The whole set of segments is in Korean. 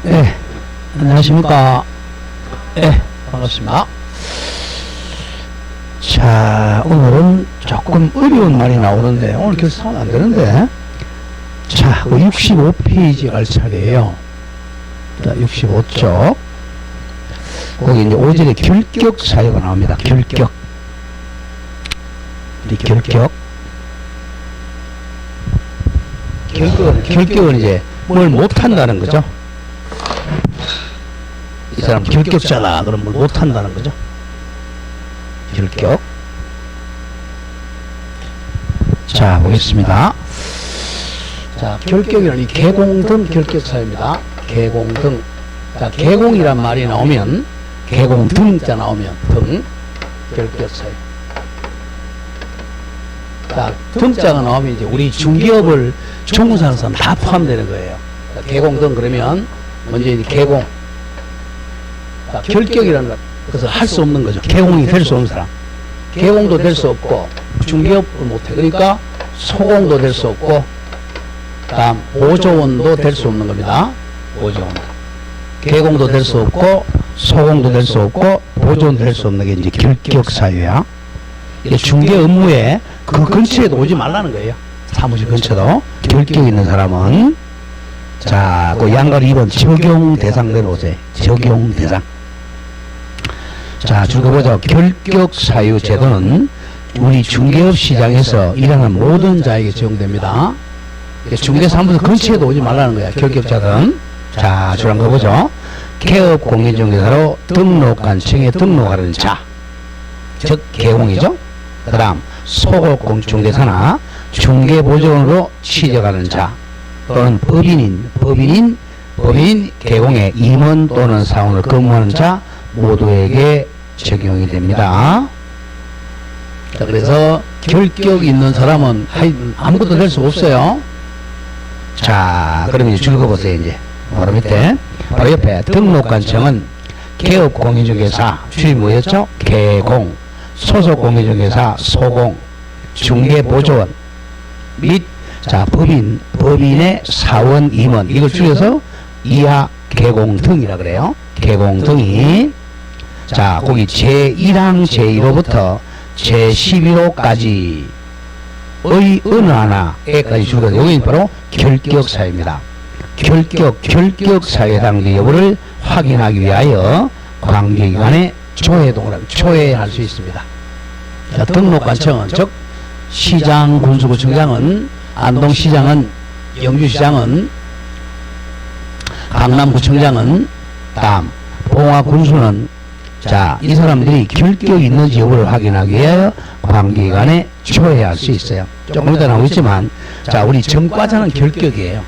예, 안녕하십니까. 예, 반갑습니다. 자, 오늘은 조금 어려운 말이 나오는데, 오늘 결사하면 안 되는데, 자, 65페이지 갈 차례예요. 자, 65쪽. 거기 이제 5절에 결격 사유가 나옵니다. 결격. 이 결격. 결격은 이제 뭘 못한다는 거죠. 이 사람 결격자다. 그럼 뭘 못한다는 거죠. 결격. 자, 보겠습니다. 자, 결격이라는 이 개공등 결격사유입니다. 개공등. 자, 개공이란 말이 나오면, 개공등자 나오면, 등, 결격사유. 자, 등자가 나오면 이제 우리 중기업을 종사하는 사람 다 포함되는 거예요. 자, 개공등 그러면, 먼저 이제 개공. 자, 결격이라는 것을 할 수 없는 거죠. 개공이 될 수 없는 사람. 개공도 될 수 없고, 중개업을 못해. 그러니까, 소공도 될 수 없고, 다음, 보조원도 될 수 없는 겁니다. 보조원. 개공도 될 수 없고, 소공도 될 수 없고, 보조원도 될 수 없는 게 이제 결격사유야. 중개 업무에 그 근처에도 오지 말라는 거예요. 사무실 근처도. 결격 있는 사람은. 자, 그 양갈 2번 적용 대상 내놓으세요. 적용 대상. 자, 줄거보자. 결격 사유 제도는 우리 중개업 시장에서 일하는 모든 자에게 적용됩니다. 중개사무소 근처에도 오지 말라는 거야. 결격자들은. 자, 줄한 거 보죠. 개업 공인중개사로 등록한 층에 등록하는 자. 즉, 개공이죠. 그 다음, 소골 중개사나 중개보조원으로 취직하는 자. 또는 법인인 개공의 임원 또는 사원을 근무하는 자 모두에게 적용이 됩니다. 자, 그래서 결격 있는 사람은 아무것도 될 수 없어요. 자, 그럼 이제 줄거보세요. 이제 바로 밑에, 바로 옆에 등록관청은 개업공인중개사 줄이 뭐였죠? 개공, 소속공인중개사 소공, 중개보조원 및 자, 법인의 사원, 임원, 이걸 줄여서 이하 개공등이라 그래요. 개공등이. 자, 거기 제1항 제1호부터 제11호까지 의 어느 하나에까지 줄거든요. 여기는 바로 결격사유입니다. 결격사유에 해당되는 여부를 확인하기 위하여 관계기관에 조회할 수 있습니다. 자, 등록관청은, 즉, 시장, 군수구청장은, 안동시장은, 영주시장은, 강남구청장은, 다음, 봉화군수는, 자, 이 사람들이 결격이 있는지 여부를 확인하기 위하여 관계기관에 조회할 수 있어요. 조금 이따 나오겠지만, 자, 우리 전과자는 결격이에요.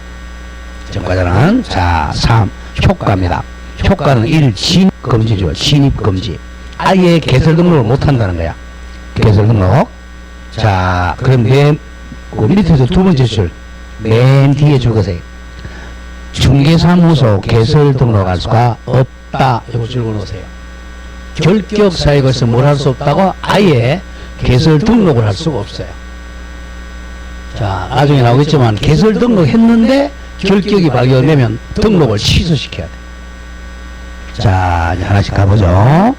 전과자는, 자, 3, 효과입니다. 효과는 1, 진입금지죠. 진입금지. 아예 개설 등록을 못 한다는 거야. 개설 등록. 자, 그럼 그 밑에서 두 번째 줄, 맨 뒤에 줄거세요. 중개사무소 개설 등록할 수가 없다. 이거 적어놓으세요. 결격 사유에서 뭘 할 수 없다고? 아예 개설 등록을 할 수가 없어요. 자, 나중에 나오겠지만 개설 등록했는데 결격이 발견되면 등록을 취소시켜야 돼. 자, 이제 하나씩 가보죠.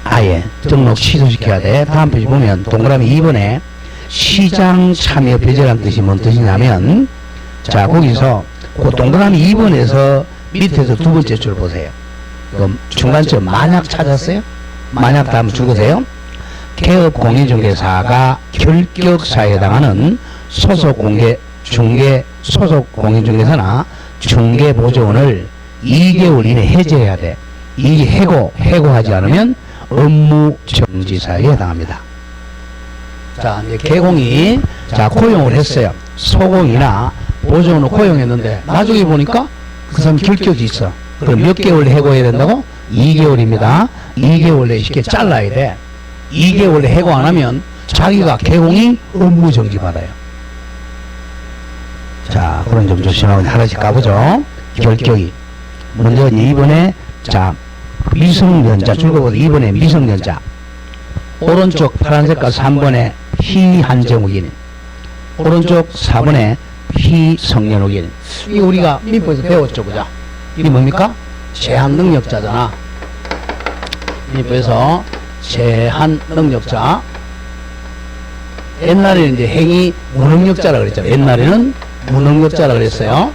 아예 등록 취소시켜야 돼. 다음 페이지 보면 동그라미 2번에 시장 참여 배제라는 뜻이 뭔 뜻이냐면, 자, 거기서 그 동그라미 2번에서 밑에서 두 번째 줄 보세요. 그럼 중간점 만약 찾았어요? 만약 다음 줄거세요. 개업 공인중개사가 결격사에 해당하는 소속 공인중개사나 중개보조원을 2개월 이내 해제해야 돼. 이 해고하지 않으면 업무 정지 사유에 해당합니다. 자, 이제 개공이, 자, 고용을 했어요. 소공이나 보조원을 고용했는데, 나중에 보니까 그 사람 결격이 있어. 그럼 몇 개월 해고해야 된다고? 2개월입니다. 2개월 내에 쉽게 잘라야 돼. 2개월 내에 해고 안 하면 자기가 개공이 업무 정지 받아요. 자, 그런 점 조심하고 하나씩 가보죠. 결격이. 먼저 이번에, 자, 미성년자, 줄거보다 2번에 미성년자. 오른쪽 파란 색깔 3번에 희한정흑인. 오른쪽 4번에 희성년흑인. 이거 우리가 민법에서 배웠죠, 그죠? 이게 뭡니까? 제한능력자잖아. 민법에서 제한능력자. 옛날에는 이제 행위 무능력자라 그랬잖아요. 옛날에는 무능력자라 그랬어요.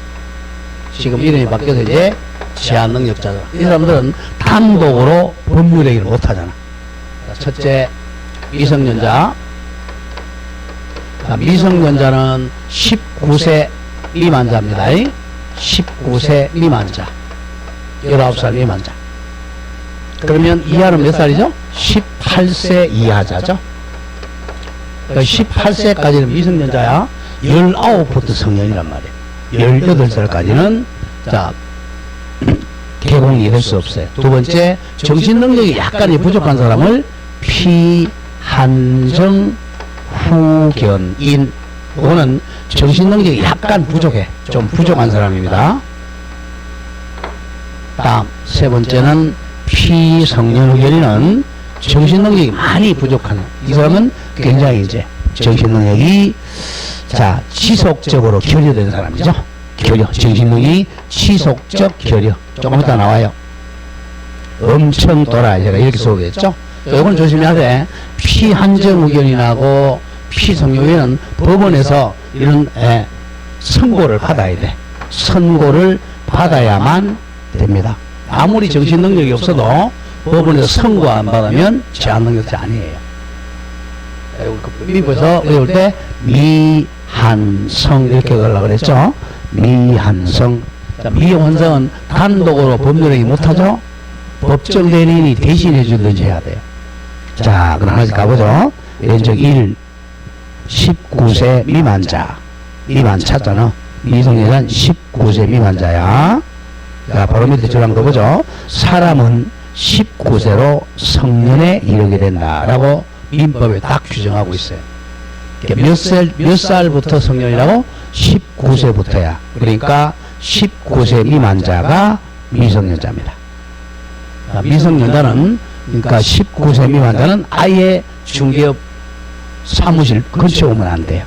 지금 이름이 바뀌어서 이제 제한능력자다. 이 사람들은 단독으로 법률 행위를 못하잖아. 첫째, 미성년자. 미성년자는 19세 미만자입니다. 19세 미만자. 19살 미만자. 그러면 이하는 몇 살이죠? 18세 이하자죠. 18세까지는 미성년자야. 19부터 성년이란 말이에요. 18살까지는 자 개공이 될 수 없어요. 두 번째, 정신능력이 약간 부족한 사람을 피한정 후견인. 그거는 정신능력이 약간 부족해. 좀 부족한 사람입니다. 다음 세 번째는 피성년 후견인은 정신능력이 많이 부족한, 이 사람은 굉장히 이제 정신능력이 자 지속적으로 결여된 사람이죠. 결여, 정신능력이 지속적 결여. 조금 이따 나와요. 엄청 돌아, 제가 이렇게 소개했죠. 이건 조심해야 돼. 피한정 후견인하고 피성년후견은 법원에서 이런 선고를 받아야 돼. 선고를 받아야만 됩니다. 아무리 정신능력이 없어도 법원에서 선고 안 받으면 제한능력자 아니에요. 미국에서 외울 때 미한성 이렇게 하려고 그랬죠. 미한성. 자, 미한성은 단독으로 법률행위 못하죠. 법정 대리인이 대신해 주든지 해야 돼요. 자, 그럼 하나씩 가보죠. 연적 1, 19세 미만자. 미만차잖아. 미성년자는 19세 미만자야. 자, 바로 밑에 저랑 보죠. 사람은 19세로 성년에 이르게 된다라고 민법에 딱 규정하고 있어요. 몇 살부터 성년이라고? 19세부터야. 그러니까 19세 미만자가 미성년자입니다. 미성년자는, 그러니까 19세 미만자는 아예 중개업 사무실 근처에 오면 안 돼요.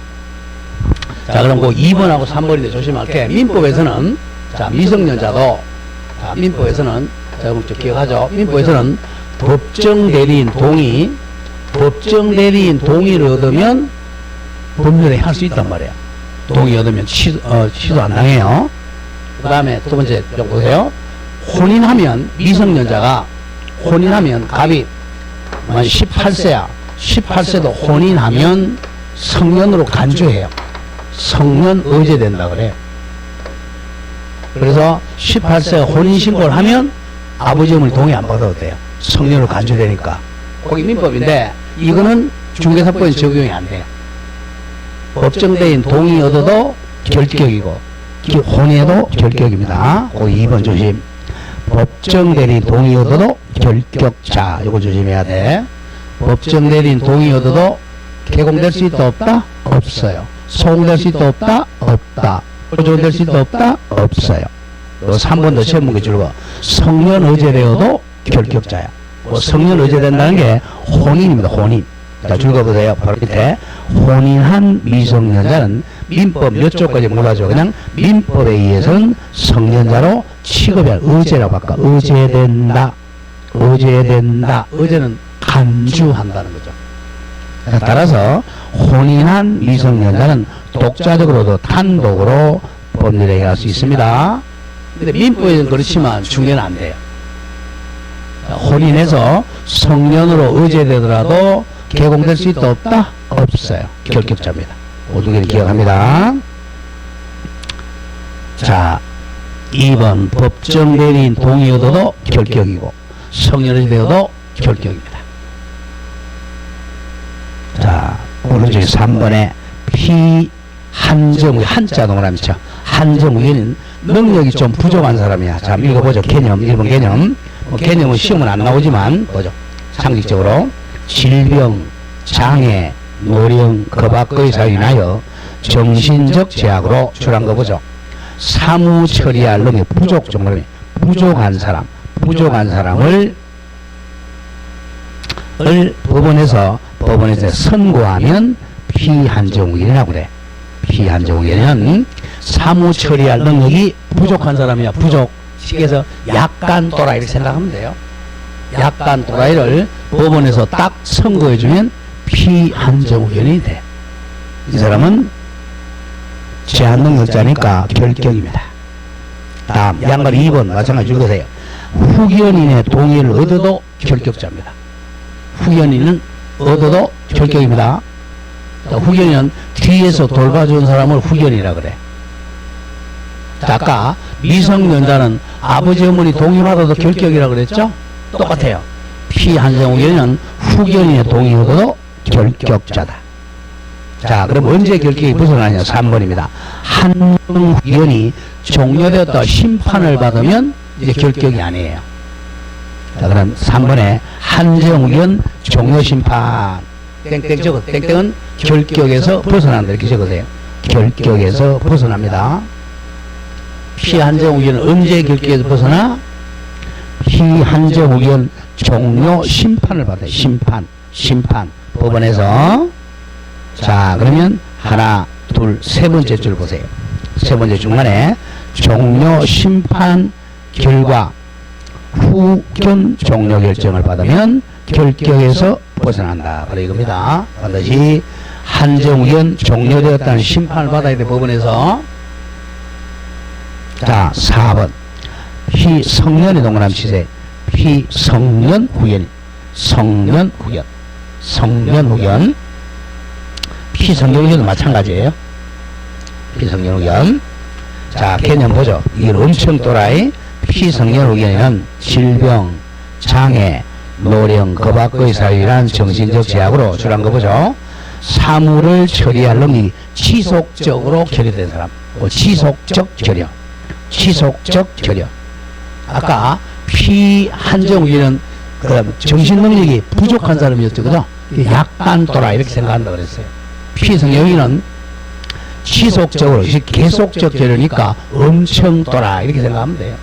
자, 그럼 그 2번하고 3번인데 조심할게. 민법에서는, 자, 미성년자도, 자, 민법에서는, 자, 좀 기억하죠. 민법에서는 법정 대리인 동의를 얻으면 법률에 할 수 있단 말이에요. 동의 얻으면 취소 안 당해요. 그 다음에 두 번째 좀 보세요. 혼인하면, 미성년자가 혼인하면 갑이 18세야. 18세도 혼인하면 성년으로 간주해요. 성년 의제된다 그래요. 그래서 18세가 혼인신고를 하면 아버지 어머니 동의 안 받아도 돼요. 성년으로 간주되니까. 거기 민법인데 이거는 중개사법에 적용이 안 돼요. 법정대인 동의 얻어도 결격이고 혼인해도 결격입니다. 거기 2번 조심. 법정대리인 동의 얻어도 결격자. 이거 조심해야 돼. 법정대리인 동의 얻어도 개공될 수 있다 없다? 없어요. 소공될 수 있다 없다? 없다. 조정될 수 있다 없다? 없어요. 또 3번 더 시험 문제 줄거. 성년 의제되어도 결격자야. 성년 의제된다는 게 혼인입니다. 혼인. 자, 줄거보세요. 바로 밑에 혼인한 미성년자는 민법 몇 조까지 몰라줘. 그냥 민법에 의해서는 성년자로 취급할 의제라고 할까. 의제된다. 의제된다. 의제는 간주한다는 거죠. 따라서 혼인한 미성년자는 독자적으로도 단독으로 법률에 할 수 있습니다. 근데 민법에는 그렇지만 중개는 안 돼요. 혼인해서 성년으로 의제되더라도 개공될 수 있다 없다? 없어요. 결격자입니다. 모두 개를 기억합니다. 자, 2번 법정 대리인 동의 얻어도 결격이고 성년이 되어도 결격입니다. 자, 오른쪽에 3번에 피한정, 한자 동그라미 쳐. 한정 위에는 능력이 좀 부족한 사람이야. 자, 읽어보죠. 개념, 1번 개념. 개념은 시험은 안 나오지만, 보죠. 상식적으로. 질병, 장애, 노령, 그 밖의 사유로 인하여 정신적 제약으로 출한 거 보죠. 사무 처리할 능력 부족 정도면 부족한 사람을 법원에서 선고하면 피한정후견이라고 그래. 피한정 의견은 사무 처리할 능력이 부족한 사람이야. 부족. 식에서 약간 또라이 이렇게 생각하면 돼요. 약간 또라이를 법원에서 딱 선고해주면 피한정 의견이 돼. 이 사람은 제한 능력자니까 결격입니다. 다음 양말 2번 마찬가지 읽으세요. 후견인의 동의를 얻어도 결격자입니다. 후견인은 얻어도 결격입니다. 후견인은 뒤에서 돌봐준 사람을 후견이라 그래. 아까 미성년자는 아버지 어머니 동의받아도 결격이라 그랬죠? 똑같아요. 피한정 후견인은 후견인의 동의 얻어도 결격자다. 자, 그럼 언제 결격이 벗어나냐? 3번입니다. 한 후견이 종료되었다 심판을 받으면 이제 결격이 아니에요. 자, 그럼 3번에 한정후견 종료심판 땡땡 적어. 땡땡은 결격에서 벗어난다 이렇게 적으세요. 결격에서 벗어납니다. 피한정후견은 언제 결격에서 벗어나? 피한정후견 종료 심판을 받아요. 심판 법원에서. 자, 그러면 하나 둘 세 번째 줄 보세요. 세 번째 중간에 종료 심판 결과 후견 종료 결정을 받으면 결격에서 벗어난다. 바로 이겁니다. 반드시 한정후견 종료되었다는 심판을 받아야 돼. 법원에서. 자, 4번 피성년에 동그라미 치세요. 피성년 후견. 성년 후견 피성년 후견도 마찬가지예요. 피성년 후견. 자, 개념 보죠. 이건 엄청 또라이. 피성년 후견에는 질병, 장애, 노령, 겁악의 사유란 정신적 제약으로 주란 거 보죠. 사무를 처리할 능력이 지속적으로 결여된 사람. 지속적 결여. 아까 피한정 후견은 정신 능력이 부족한 사람이었죠. 그죠? 약간 또라이 이렇게 생각한다 그랬어요. 피성년 후견은 지속적으로, 계속적 결여니까 엄청 또라이 이렇게 생각하면 돼요.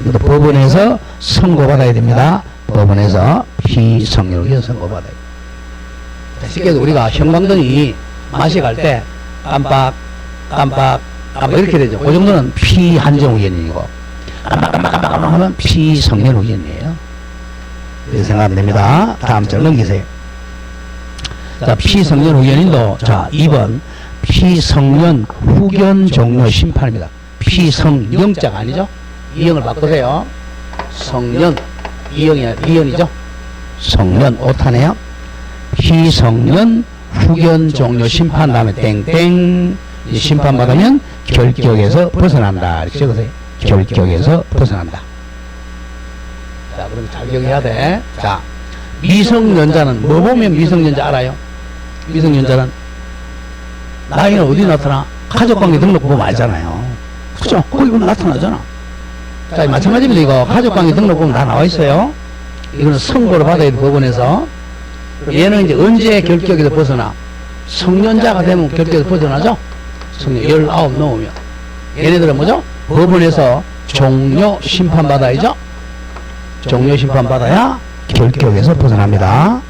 이것도 법원에서 선고받아야 됩니다. 법원에서 피성년 후견 선고받아야 돼요. 쉽게 우리가 형광등이 맛이 갈 때 깜빡 이렇게 되죠. 그 정도는 피한정 후견이고 깜빡 하면 피성년 후견이에요. 이렇게 생각하면 됩니다. 다음 절 넘기세요. 자, 피성년 후견인도 자 2번 피성년 후견 종료 심판입니다. 피성영자가 아니죠? 이형을 바꾸세요. 성년 이형이죠? 성년 오타네요. 피성년 후견 종료 심판 다음에 땡땡 심판 받으면 결격에서 벗어난다 이렇게 적으세요. 결격에서 벗어난다. 자, 그럼 잘 기억해야 돼. 자, 미성년자는 뭐 보면 미성년자 알아요? 미성년자는 나이는 어디 나타나? 가족관계 등록부 보면 알잖아요. 그죠? 거기 보면 나타나잖아. 자, 마찬가지입니다. 이거 가족관계 등록 보면 다 나와 있어요. 이거는 선고를 받아야 돼. 법원에서. 얘는 이제 언제 결격에서 벗어나? 성년자가 되면 결격에서 벗어나죠? 성년 19 넘으면. 얘네들은 뭐죠? 법원에서 종료 심판 받아야죠? 종료 심판 받아야 결격에서 벗어납니다.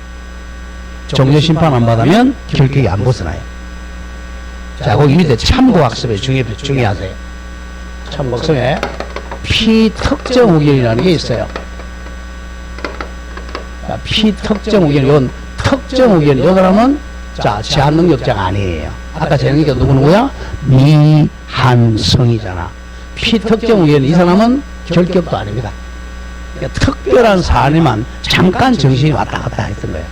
종료 심판 안 받으면 결격이 안 벗어나요. 자, 거기 밑에 참고학습에 중요하세요. 참고학습에 피특정 후견이라는 게 있어요. 자, 피특정 후견, 이건 특정 후견, 이 사람은 자, 제한 능력자가 아니에요. 아까 제한 능력자 누구야? 미한성이잖아. 피특정 후견, 이 사람은 결격도 아닙니다. 그러니까 특별한 사안에만 잠깐 정신이 왔다 갔다 했던 거예요.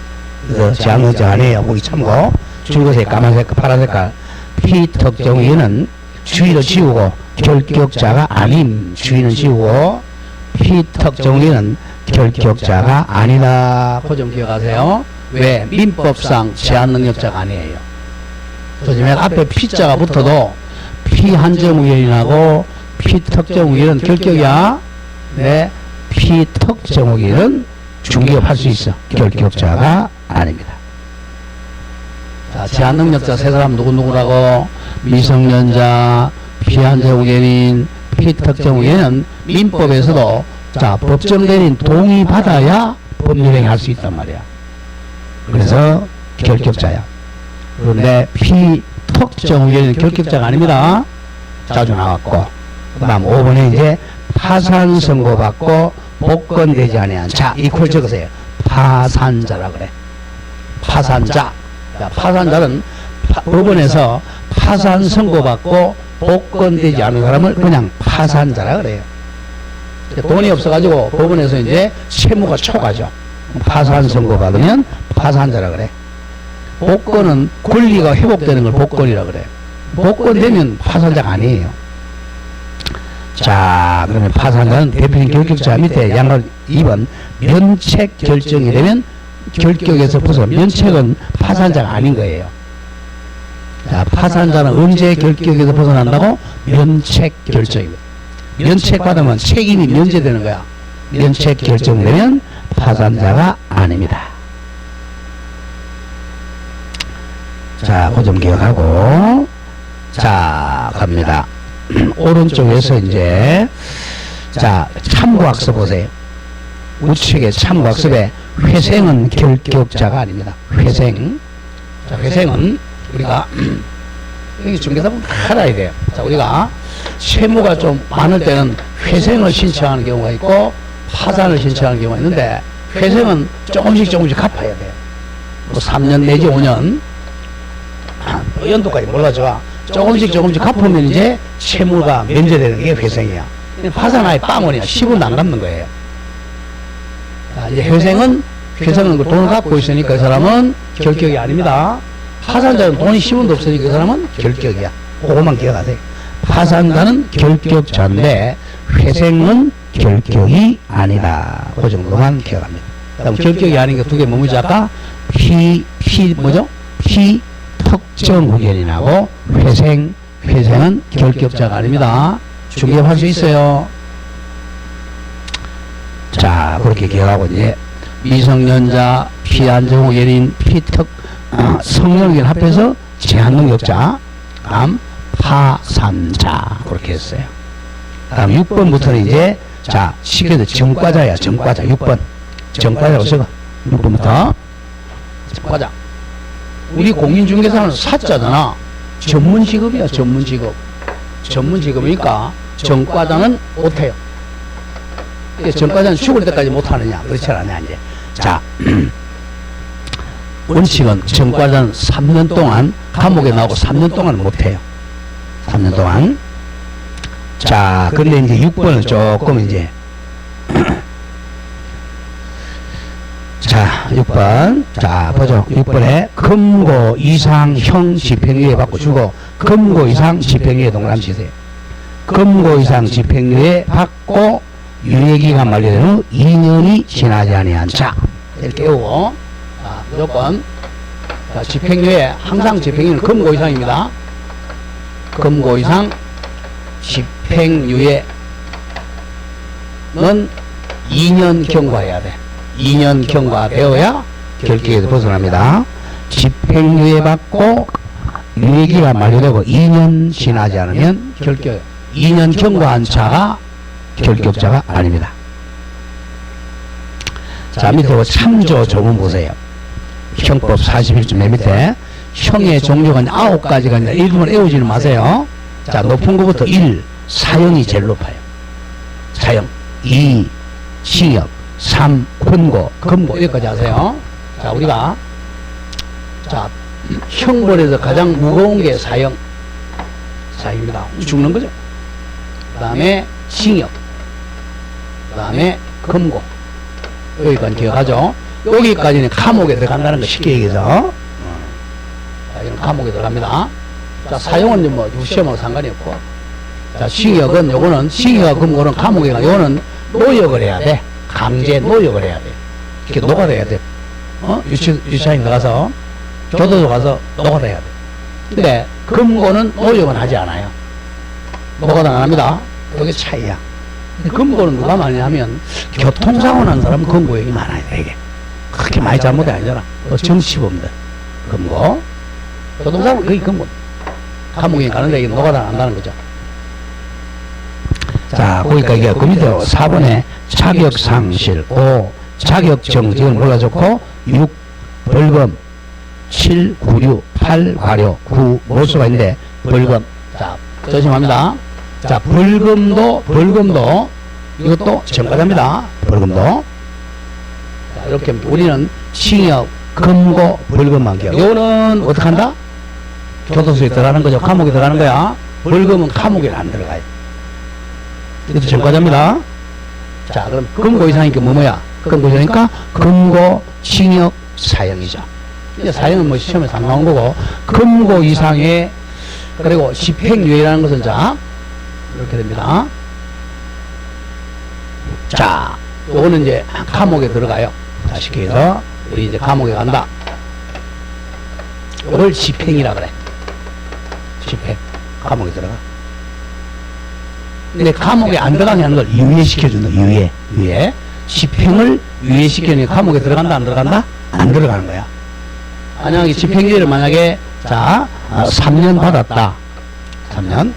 그래서 제한 능력자가 아니에요. 거기 참고. 줄거색, 까만색, 파란색깔. 피특정 후견은 주의를 지우고 결격자가 아님 주의는 지우고 피특정 후견은 결격자가 아니다. 그 점 기억하세요. 왜? 민법상 제한 능력자가 아니에요. 그래서 맨 앞에 피자가 붙어도 피한정 후견이라고 피특정 후견은 결격이야. 네, 피특정 후견은 중개업할 수 있어. 결격자가 아닙니다. 자, 제한 능력자 세 사람 누구누구라고? 미성년자, 피한정 후견인, 피특정 후견은 민법에서도 자, 법정 대리인 동의 받아야 법률행위 할 수 있단 말이야. 그래서 결격자야. 그런데 특정 의견은 결격자가 아닙니다. 자주 나왔고. 그 다음 5번에 이제 파산 선고받고 복권되지 아니한 자, 이퀄 적으세요. 파산자라 그래. 파산자. 자, 파산자는 법원에서 파산 선고받고 복권되지 않은 사람을 그냥 파산자라 그래요. 돈이 없어가지고 법원에서 이제 채무가 초과죠. 파산 선고받으면 파산자라 그래. 복권은 권리가 회복되는 걸 복권이라 그래. 복권되면 파산자가 아니에요. 자, 그러면 파산자는 대표적인 결격자 밑에 양말 2번 면책 결정이 되면 결격에서 벗어 면책은 파산자가 아닌 거예요. 자, 파산자는 언제 결격에서 벗어난다고? 면책 결정입니다. 면책 받으면 책임이 면제되는 거야. 면책 결정되면 파산자가 아닙니다. 자, 그 점 기억하고 자, 갑니다. 오른쪽에서 이제 자, 참고학습 보세요. 우측에 참고학습에 회생은 결격자가 아닙니다. 회생. 자, 회생은 우리가 여기 중개사분 알아야 돼요. 자, 우리가 채무가 좀 많을 때는 회생을 신청하는 경우가 있고 파산을 신청하는 경우가 있는데 회생은 조금씩 갚아야 돼요. 뭐 3년 내지 5년 연도까지 몰라줘. 조금씩 갚으면 이제 채무가 면제되는 게 회생이야. 파산하에 빵원이야. 10원도 안 갚는 거예요. 자, 이제 회생은 그 돈을 갖고 있으니까 그 사람은 결격이 아닙니다. 파산자는 돈이 10원도 없으니까 그 사람은 결격이야. 그것만 기억하세요. 파산자는 결격자인데 회생은 결격이 아니다. 그 정도만 기억합니다. 그다음 결격이 아닌 게 두 개 뭐지 아까? 뭐죠? 특정 의견이 나고 회생은 결격자가 아닙니다. 중개할 수 있어요. 자, 그렇게 기억하고 이제 미성년자, 피안정 의견인, 성령 의견 합해서 제한 능력자, 다음 파산자 그렇게 했어요. 다음 6번부터는 이제 자, 시켜도 정과자야. 정과자 6번. 정과자고 적어. 6번부터 정과자. 우리 공인중개사는 사자잖아. 전문 직업이야. 전문 직업. 전문 직업이니까 정과자는 못해요. 정과자는 죽을 때까지 못하느냐? 그렇지 않냐 이제. 자, 원칙은 정과자는 3년 동안 감옥에 나오고 3년 동안은 못해요. 3년 동안. 자, 근데 이제 6번은 조금 이제 자, 6번. 자, 보죠. 6번에 금고 이상 형 집행유예 받고 주고 금고 이상 집행유예 동그라미 치세요. 금고 이상 집행유예 받고 유예기간 만료된 후 2년이 지나지 아니한 자. 이렇게 외우고 자, 무조건 자, 집행유예 항상 집행유예는 금고 이상입니다. 금고 이상 집행유예는 2년 경과해야 돼. 2년 경과되어야 결격에서 벗어납니다. 집행유예 받고 유예기가 만료되고 2년 지나지 않으면 결격. 2년 경과한 자가 결격자가 아닙니다. 자, 밑에 참조 조문 보세요. 형법 41조 맨 밑에 형의 종류가 9가지가 있는데 일부분 외우지는 마세요. 자, 높은 것부터 1. 사형이 제일 높아요. 사형. 2. 징역. 3. 권고. 금고. 여기까지 하세요. 자, 우리가 자, 형벌에서 가장 무거운 게 사형. 사형입니다. 죽는 거죠. 그 다음에 징역. 그 다음에 금고. 여기까지 기억하죠. 여기까지는 감옥에 들어간다는 거 쉽게 얘기해서 자, 이런 감옥에 들어갑니다. 자, 사형은 뭐 시험하고 상관이 없고 자, 징역은 요거는 징역과 금고는 감옥에 가. 요거는 노역을 해야 돼. 강제 노역을 해야 돼. 이렇게 노가다 해야 돼. 유치원에 가서 교도소 가서 노가다 해야 돼. 근데 금고는 노역은 하지 않아요. 노가다 안 합니다. 여기 차이야. 근데 금고는 누가 많이 하면 교통사고 난 사람은 금고역이 많아야 돼. 이게 그렇게 많이 잘못이 아니잖아. 또 정치범들 금고. 교통사고는 거의 금고. 감옥에 가는데 이게 노가다 안 한다는 거죠. 자, 거기까지 이게 그 밑에 4번에 자격상실, 5. 자격정지를 몰라줬고, 6. 벌금, 7, 9, 6. 8 과료, 9 몰수가 있는데 벌금. 자, 조심합니다. 자, 벌금도 이것도 전과자입니다. 벌금도. 자, 이렇게 우리는 징역, 금고, 벌금만 기억. 이거는 어떻게 한다? 교도소에 들어가는 거죠. 감옥에 들어가는 거야. 벌금은 감옥에 안 들어가요. 이것도 전과자입니다. 자, 그럼 금고 이상이니까 뭐야? 금고 이상이니까 금고, 징역, 사형이죠. 이제 사형은 뭐 시험에서 안 나온 거고, 금고 이상의, 그리고 집행유예라는 것은 자, 이렇게 됩니다. 자, 요거는 이제 감옥에 들어가요. 자, 쉽게 해서, 우리 이제 감옥에 간다. 요걸 집행이라 그래. 집행. 감옥에 들어가. 근데 감옥에 안 들어가게 하는 걸 유예시켜준다. 유예. 집행을 유예시켜주니까 감옥에 들어간다, 안 들어간다? 안 들어가는 거야. 만약에 집행유예를 만약에, 자, 3년 받았다. 3년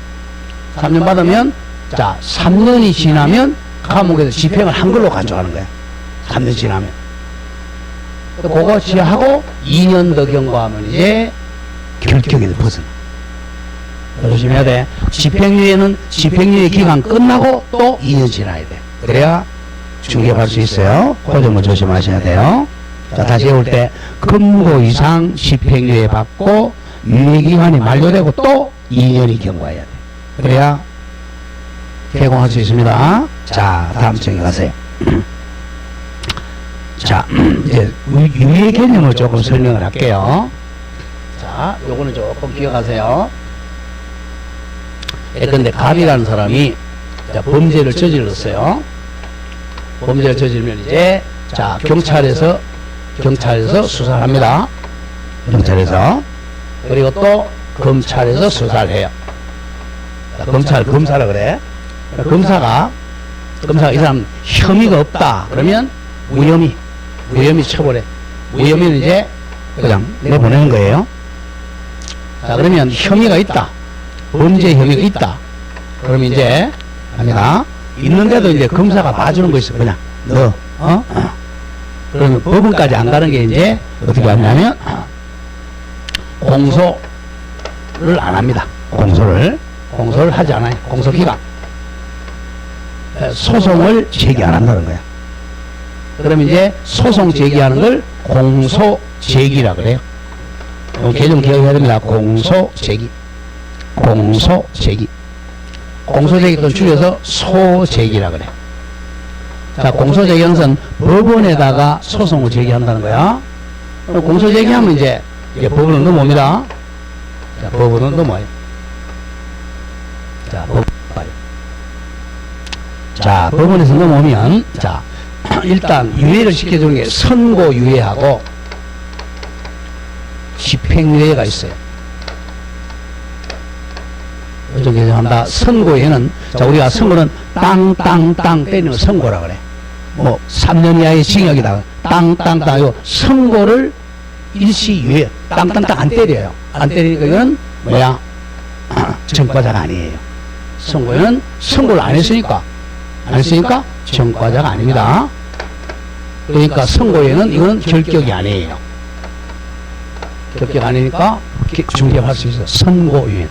받으면, 자, 3년이 지나면 감옥에서 집행을 한 걸로 가져가는 거야. 3년 지나면. 그거 지하고 2년 더 경과하면 이제 결격에서 벗어나. 조심해야 돼. 집행유예는 집행유예 기간 끝나고 또 2년 지나야 돼. 그래야 중개할 수 있어요. 그 점을 조심하셔야 돼요. 자, 다시 해볼 때 금고 이상 집행유예 받고 유예기간이 만료되고 또 2년이 경과해야 돼. 그래야 개공할 수 있습니다. 자, 다음 청에 가세요. 자, 이제 유예 개념을 조금 설명을 할게요. 자, 요거는 조금 기억하세요. 근데 갑이라는 사람이 자, 범죄를 저질렀어요. 범죄를 저지르면 이제 자, 경찰에서 수사를 합니다. 경찰에서. 그리고 또 검찰에서 수사를 해요. 자, 검사라 그래. 검사가 이 사람 혐의가 없다 그러면 무혐의 처벌해. 무혐의는 이제 그냥 내보내는 거예요. 자, 그러면 혐의가 있다. 범죄 혐의가 있다. 그러면 이제 합니다. 있는데도 이제 검사가 봐주는 거 있어. 그냥 그러면 법원까지 안 가는 게 이제 어떻게 하냐면 공소를 안 합니다. 공소를 하지 않아요. 공소기간. 소송을 제기 안 한다는 거야. 그러면 이제 소송 제기하는 걸 공소 제기라 그래요. 개정 기억해야 됩니다. 공소 제기 또 줄여서 소제기라 그래. 자, 공소 제기하는 것은 법원에다가 소송을 제기한다는 거야. 공소 제기하면 이제 법원은 넘어옵니다. 자, 법원은 넘어와요. 자, 법원에서 넘어오면 자, 일단 유예를 시켜주는 게 선고유예하고 집행유예가 있어요. 어떻게 한다? 선고에는 자, 우리가 선고는 땅 때리는 걸 선고라 그래. 뭐 3년 이하의 징역이다. 땅 이거 선고를 일시유예. 땅 안 때려요. 안 때리니까 이건 뭐야? 전과자가 아니에요. 선고에는 선고를 안 했으니까 전과자가 아닙니다. 그러니까 선고에는 이건 결격이 아니에요. 결격 아니니까 중개할 수 있어. 선고유예.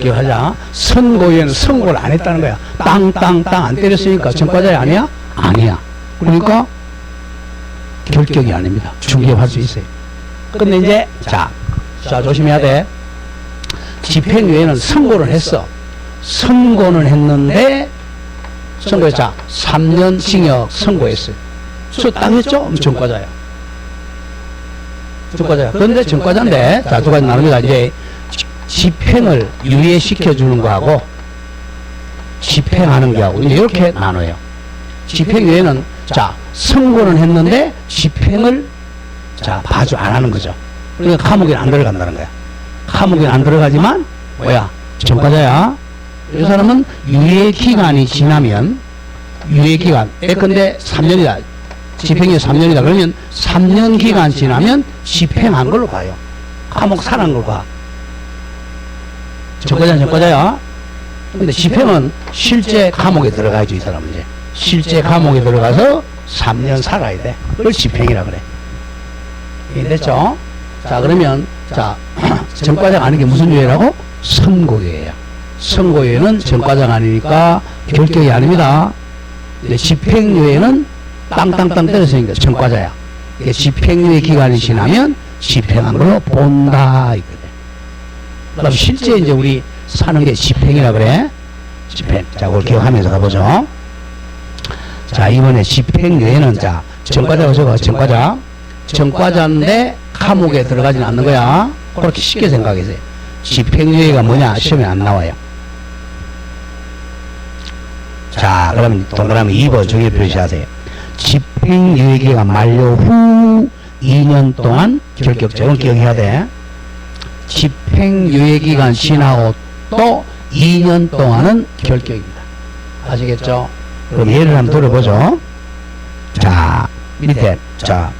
기억하자. 선고유예는 선고를 안 했다는 거야. 땅 안 때렸으니까 전과자야 아니야? 아니야. 그러니까 결격이 아닙니다. 중개할 수 있어요. 근데 이제 자 조심해야 돼. 집행유예는 선고를 했어. 선고는 했는데 선고했자 3년 징역 선고했어요. 딱 했죠? 전과자야. 그런데 전과자인데 자, 두 가지 나눕니다. 이제 집행을 유예시켜주는 거하고 집행하는 거하고 이제 이렇게 나눠요. 집행유예는 자, 선고는 했는데 집행을 자, 봐주 안 하는 거죠. 그러니까 감옥에 안 들어간다는 거야. 감옥에 안 들어가지만 뭐야? 전과자야. 이 사람은 유예기간이 지나면 유예기간 예컨대 3년이다. 집행이 3년이다. 그러면 3년 기간 지나면 집행한 걸로 봐요. 감옥 살아난 걸 봐. 전과자야. 근데 집행은 실제 감옥에 들어가야죠. 이 사람은 이제 실제 감옥에 들어가서 3년 살아야 돼. 그걸 집행이라 그래. 이해됐죠? 자, 그러면, 자, 전과자가 아닌 게 무슨 유예라고? 선고유예요. 선고유예는 전과자가 아니니까 결격이 아닙니다. 집행유예는 땅땅땅 때렸으니까 전과자야. 집행유예 기간이 지나면 집행한 걸로 본다. 이거네. 그럼 실제 이제 우리 사는 게 집행이라 그래. 집행. 자, 그걸 기억하면서 가보죠. 자, 이번에 집행유예는 자, 전과자가 저거, 전과자. 전과자인데 감옥에 들어가지는 않는 거야. 그렇게 쉽게 생각하세요. 집행유예가 뭐냐? 시험에 안 나와요. 자, 그러면 동그라미 2번 저기 표시하세요. 집행유예기간 만료 후 2년 동안 결격적은 기억해야 돼. 집행유예기간 지나고 또 2년 동안은 결격입니다. 아시겠죠? 그럼 예를 한번 들어보죠. 자, 밑에, 자,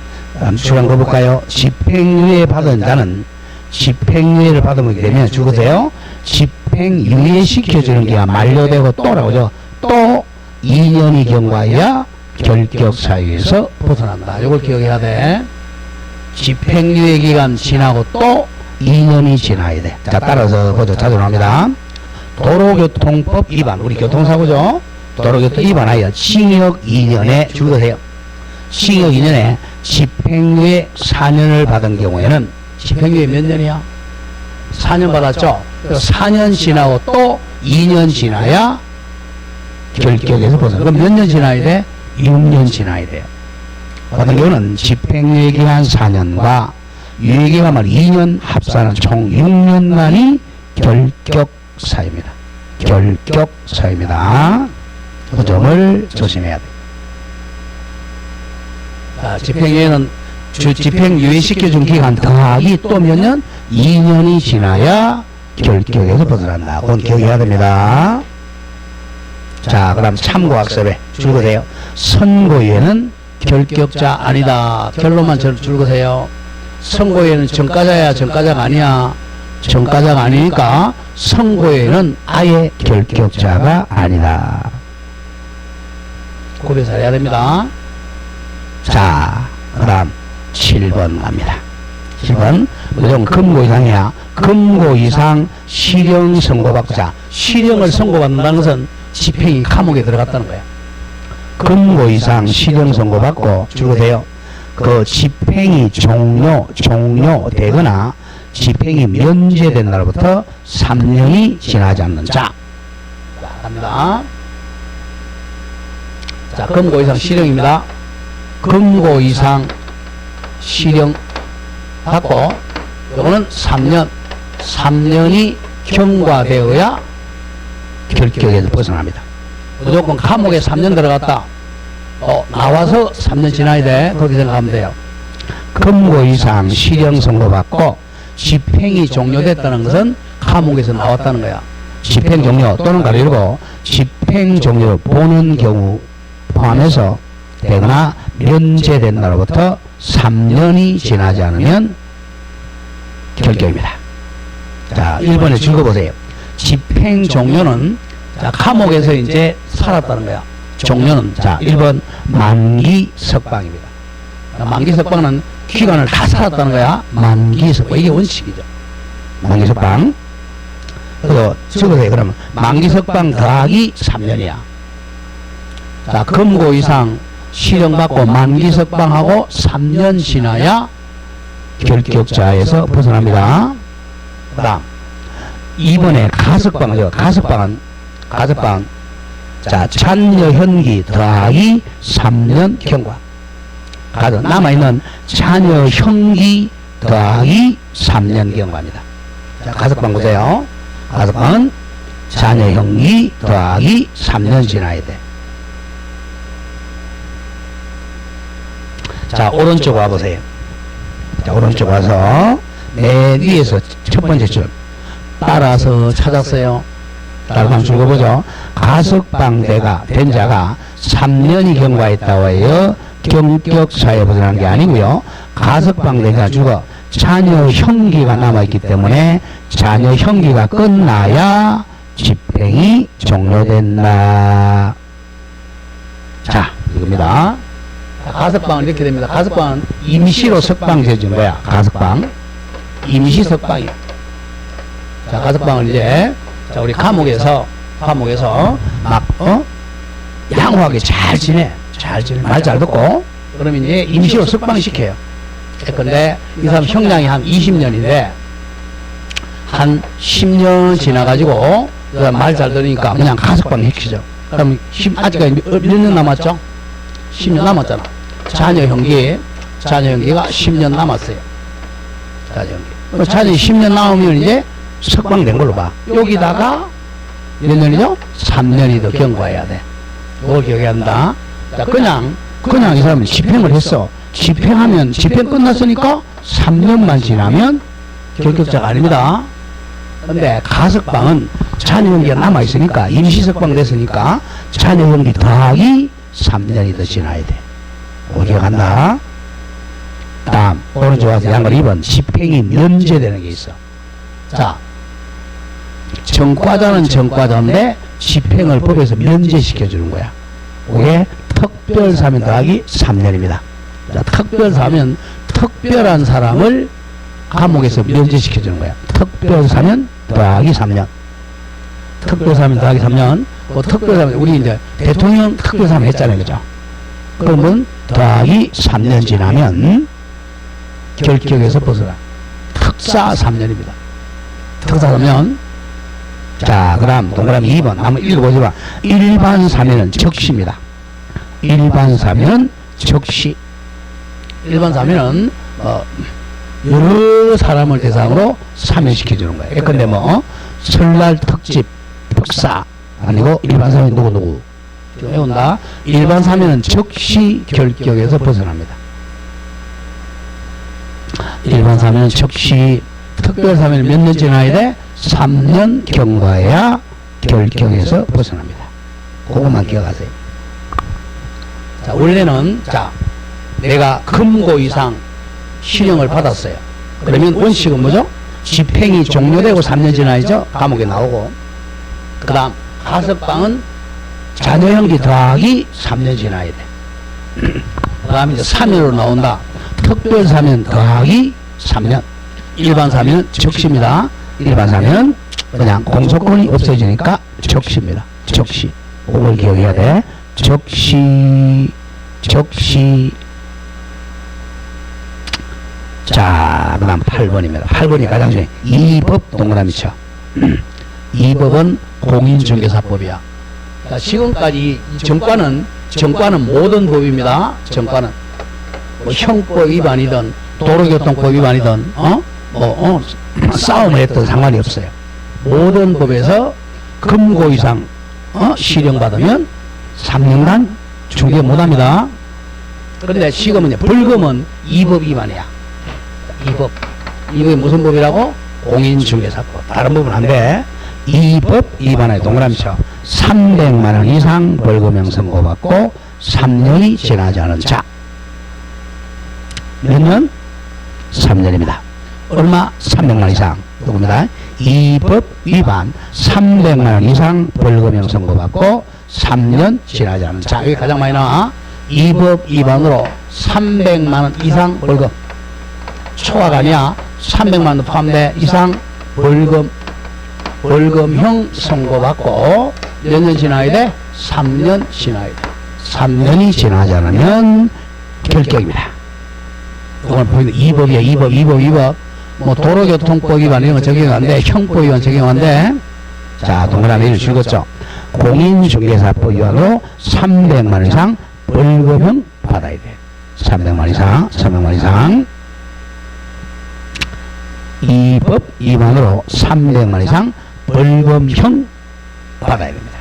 주간 거 볼까요? 집행유예 받은 자는 집행유예를 받으면 되면 죽으세요. 집행유예 시켜주는 기간 만료되고 또라고 하죠. 또 2년이 경과해야 결격 사유에서 벗어난다. 이걸 기억해야 돼. 집행유예 기간 지나고 또 2년이 지나야 돼. 자, 따라서 보죠. 자존합니다. 도로교통법 위반, 우리 교통사고죠. 도로교통 위반하여 징역 2년에 죽으세요. 징역 2년에 집행유예 4년을 받은 경우에는 집행유예 몇 년이야? 4년 받았죠? 4년 지나고 또 2년 지나야 결격에서 벗어나. 그럼 몇 년 지나야 돼? 6년 지나야 돼요. 같은 경우는 집행유예 기간 4년과 유예 기간을 2년 합산한 총 6년만이 결격 사유입니다. 결격 사유입니다. 그 점을 조심해야 돼요. 자, 집행유예는 집행유예 시켜준 기간 더하기 또 몇 년? 2년이 지나야 결격에서 벗어난다. 그건 기억해야 됩니다. 자, 그럼 참고학습에 줄거세요. 선고유예는 결격자 아니다. 결론만 줄거세요. 선고유예는 전과자야, 전과자가 아니야. 전과자가 아니니까 선고유예는 아예 결격자가 아니다. 구별을 해야 됩니다. 자, 그 다음 7번 갑니다. 7번 무조건 금고 이상이야. 금고 이상 실형 선고받자. 실형을 선고받는다는 것은 집행이 감옥에 들어갔다는 거야. 금고 이상 실형 선고받고 줄거세요. 그 집행이 종료되거나 집행이 면제된 날부터 3년이 지나지 않는 자. 자, 갑니다. 자, 금고 이상 실형입니다. 금고 이상 실형 받고 이거는 3년이 경과되어야 결격에서 벗어납니다. 무조건 감옥에 3년 들어갔다. 나와서 3년 지나야 돼. 그렇게 생각하면 돼요. 금고 이상 실형 선고받고 집행이 종료됐다는 것은 감옥에서 나왔다는 거야. 집행 종료 또는 가리고 집행 종료를 보는 경우 포함해서 되거나 면제된 날로부터 3년이 지나지 않으면 결격입니다. 자, 1번에 읽어보세요. 집행 종료는 자, 감옥에서 이제 살았다는 거야. 종료는 자, 1번 만기 석방입니다. 만기 석방은 기간을 다 살았다는 거야. 만기 석방. 이게 원칙이죠. 만기 석방. 그래서 적으세요. 그러면 만기 석방 더하기 3년이야. 자, 금고 이상 실형받고 만기 석방하고 3년 지나야 결격자에서 벗어납니다. 그 다음 2번에 가석방이죠. 가석방. 자, 잔여현기 더하기 3년 경과. 남아있는 잔여형기 더하기 3년 경과입니다. 자, 가석방 보세요. 가석방은 잔여형기 더하기 3년 지나야 돼. 자, 오른쪽 와보세요. 자, 오른쪽 와서 맨 위에서 첫 번째 줄 따라서 찾았어요. 따라서 한번 읽어보죠. 가석방대가 된 자가 3년이 경과했다고 해요. 경격사에 벗어나는 게 아니고요. 가석방된 자가 죽어 자녀 형기가 남아있기 때문에 자녀 형기가 끝나야 집행이 종료된다. 자, 이겁니다. 가석방은 이렇게 됩니다. 가석방은 임시로 석방해 준 거야. 가석방. 임시 석방이에요. 자, 가석방을 이제, 자, 우리 감옥에서 막, 양호하게 잘 지내. 말 잘 듣고, 그러면 이제 임시로 석방시켜요. 근데 이 사람 형량이 한 20년인데, 한 10년 지나가지고, 말 잘 들으니까 그냥 가석방 시키죠. 그럼 아직까지 몇 년 남았죠? 10년 남았잖아. 자녀 형기가 10년 남았어요. 자녀 10년 남으면 이제 석방된 걸로 봐. 여기다가 몇 년이죠? 3년이 더 경과해야 돼. 그걸 기억해야 한다. 자, 그냥 이 사람은 집행을 했어. 집행 끝났으니까 3년만 지나면 결격자가 아닙니다. 근데 가석방은 자녀 형기가 남아있으니까, 임시석방 됐으니까 자녀 형기 더하기 3년이 더 지나야 돼. 그걸 기억한다. 다음, 오른쪽 와서 양걸 2번. 집행이 면제되는 게 있어. 자, 전과자는 전과자인데 집행을 법에서 면제시켜주는 거야. 그게 특별사면 더하기 3년입니다. 자, 특별사면 특별한 사람을 감옥에서 면제시켜주는 거야. 특별사면 더하기 3년. 특별사면 더하기 3년. 그 특별사면, 우리 이제 대통령 특별사면 했잖아요. 그죠? 그러면 더하기 3년 지나면 결격에서 벗어나. 특사 3년입니다. 특사 3년. 자, 그럼 동그라미 2번 한번 읽어보지 마. 일반 사면은 적시입니다. 일반 사면은 적시. 일반 사면은 여러 사람을 대상으로 사면시켜주는 거예요. 예컨대 설날 특집 특사 아니고 일반 사면 누구 외운다. 일반 사면은 적시 결격에서 벗어납니다. 일반 사면은 적시. 특별 사면은 몇 년 지나야 돼? 3년 경과해야 결격에서 벗어납니다. 그것만 기억하세요. 자, 원래는, 자, 내가 금고 이상 실형을 받았어요. 그러면 원칙은 뭐죠? 집행이 종료되고 3년 지나야죠? 감옥에 나오고. 그 다음, 가석방은 자녀 형기 더하기 3년 지나야 돼. 그 다음 이제 사면으로 나온다. 특별 사면 더하기 3년. 일반 사면은 적시입니다. 일반 사면은 그냥 공소권이 없어지니까 적시입니다. 적시. 그걸 기억해야 돼. 적시. 자, 그 다음 8번입니다. 8번이 가장 중요해. 이 법 동그라미 쳐. 이 법은 공인중개사법이야. 자, 지금까지 정과는 모든 법입니다. 정과는. 형법 위반이든, 도로교통법 위반이든, 싸움을 했던 상관이 없어요. 모든 법에서 금고 이상, 실형받으면 3년간 중개 못합니다. 그런데 지금은 벌금은 이 법 위반이야. 이 법이 무슨 법이라고? 공인중개사법. 다른 법은 안 돼. 이 법 위반에 동그라미 쳐. 300만원 이상 벌금형 선고받고 3년이 지나지 않은 자. 몇 년? 3년입니다. 얼마? 300만 이상. 누굽니다? 이 법 위반 300만원 이상 벌금형 선고받고 3년 지나지 않은 자. 여기 가장 많이 나와. 이 법 위반으로 300만원 이상 벌금. 초과가 아니야. 300만원 포함돼 이상 벌금형 선고받고 몇 년 지나야 돼? 3년 지나야 돼. 3년이 지나지 않으면 결격입니다. 이건 보이는 2법이야. 2법. 도로교통법 위반 이런 거 적용 안 돼. 형법 위반 적용 안 돼. 자, 동그라미 1 읽었죠? 공인중개사법 위반으로 300만원 이상 벌금형 받아야 돼. 300만 이상. 이 법 위반으로 300만 이상 벌금형 받아야 됩니다.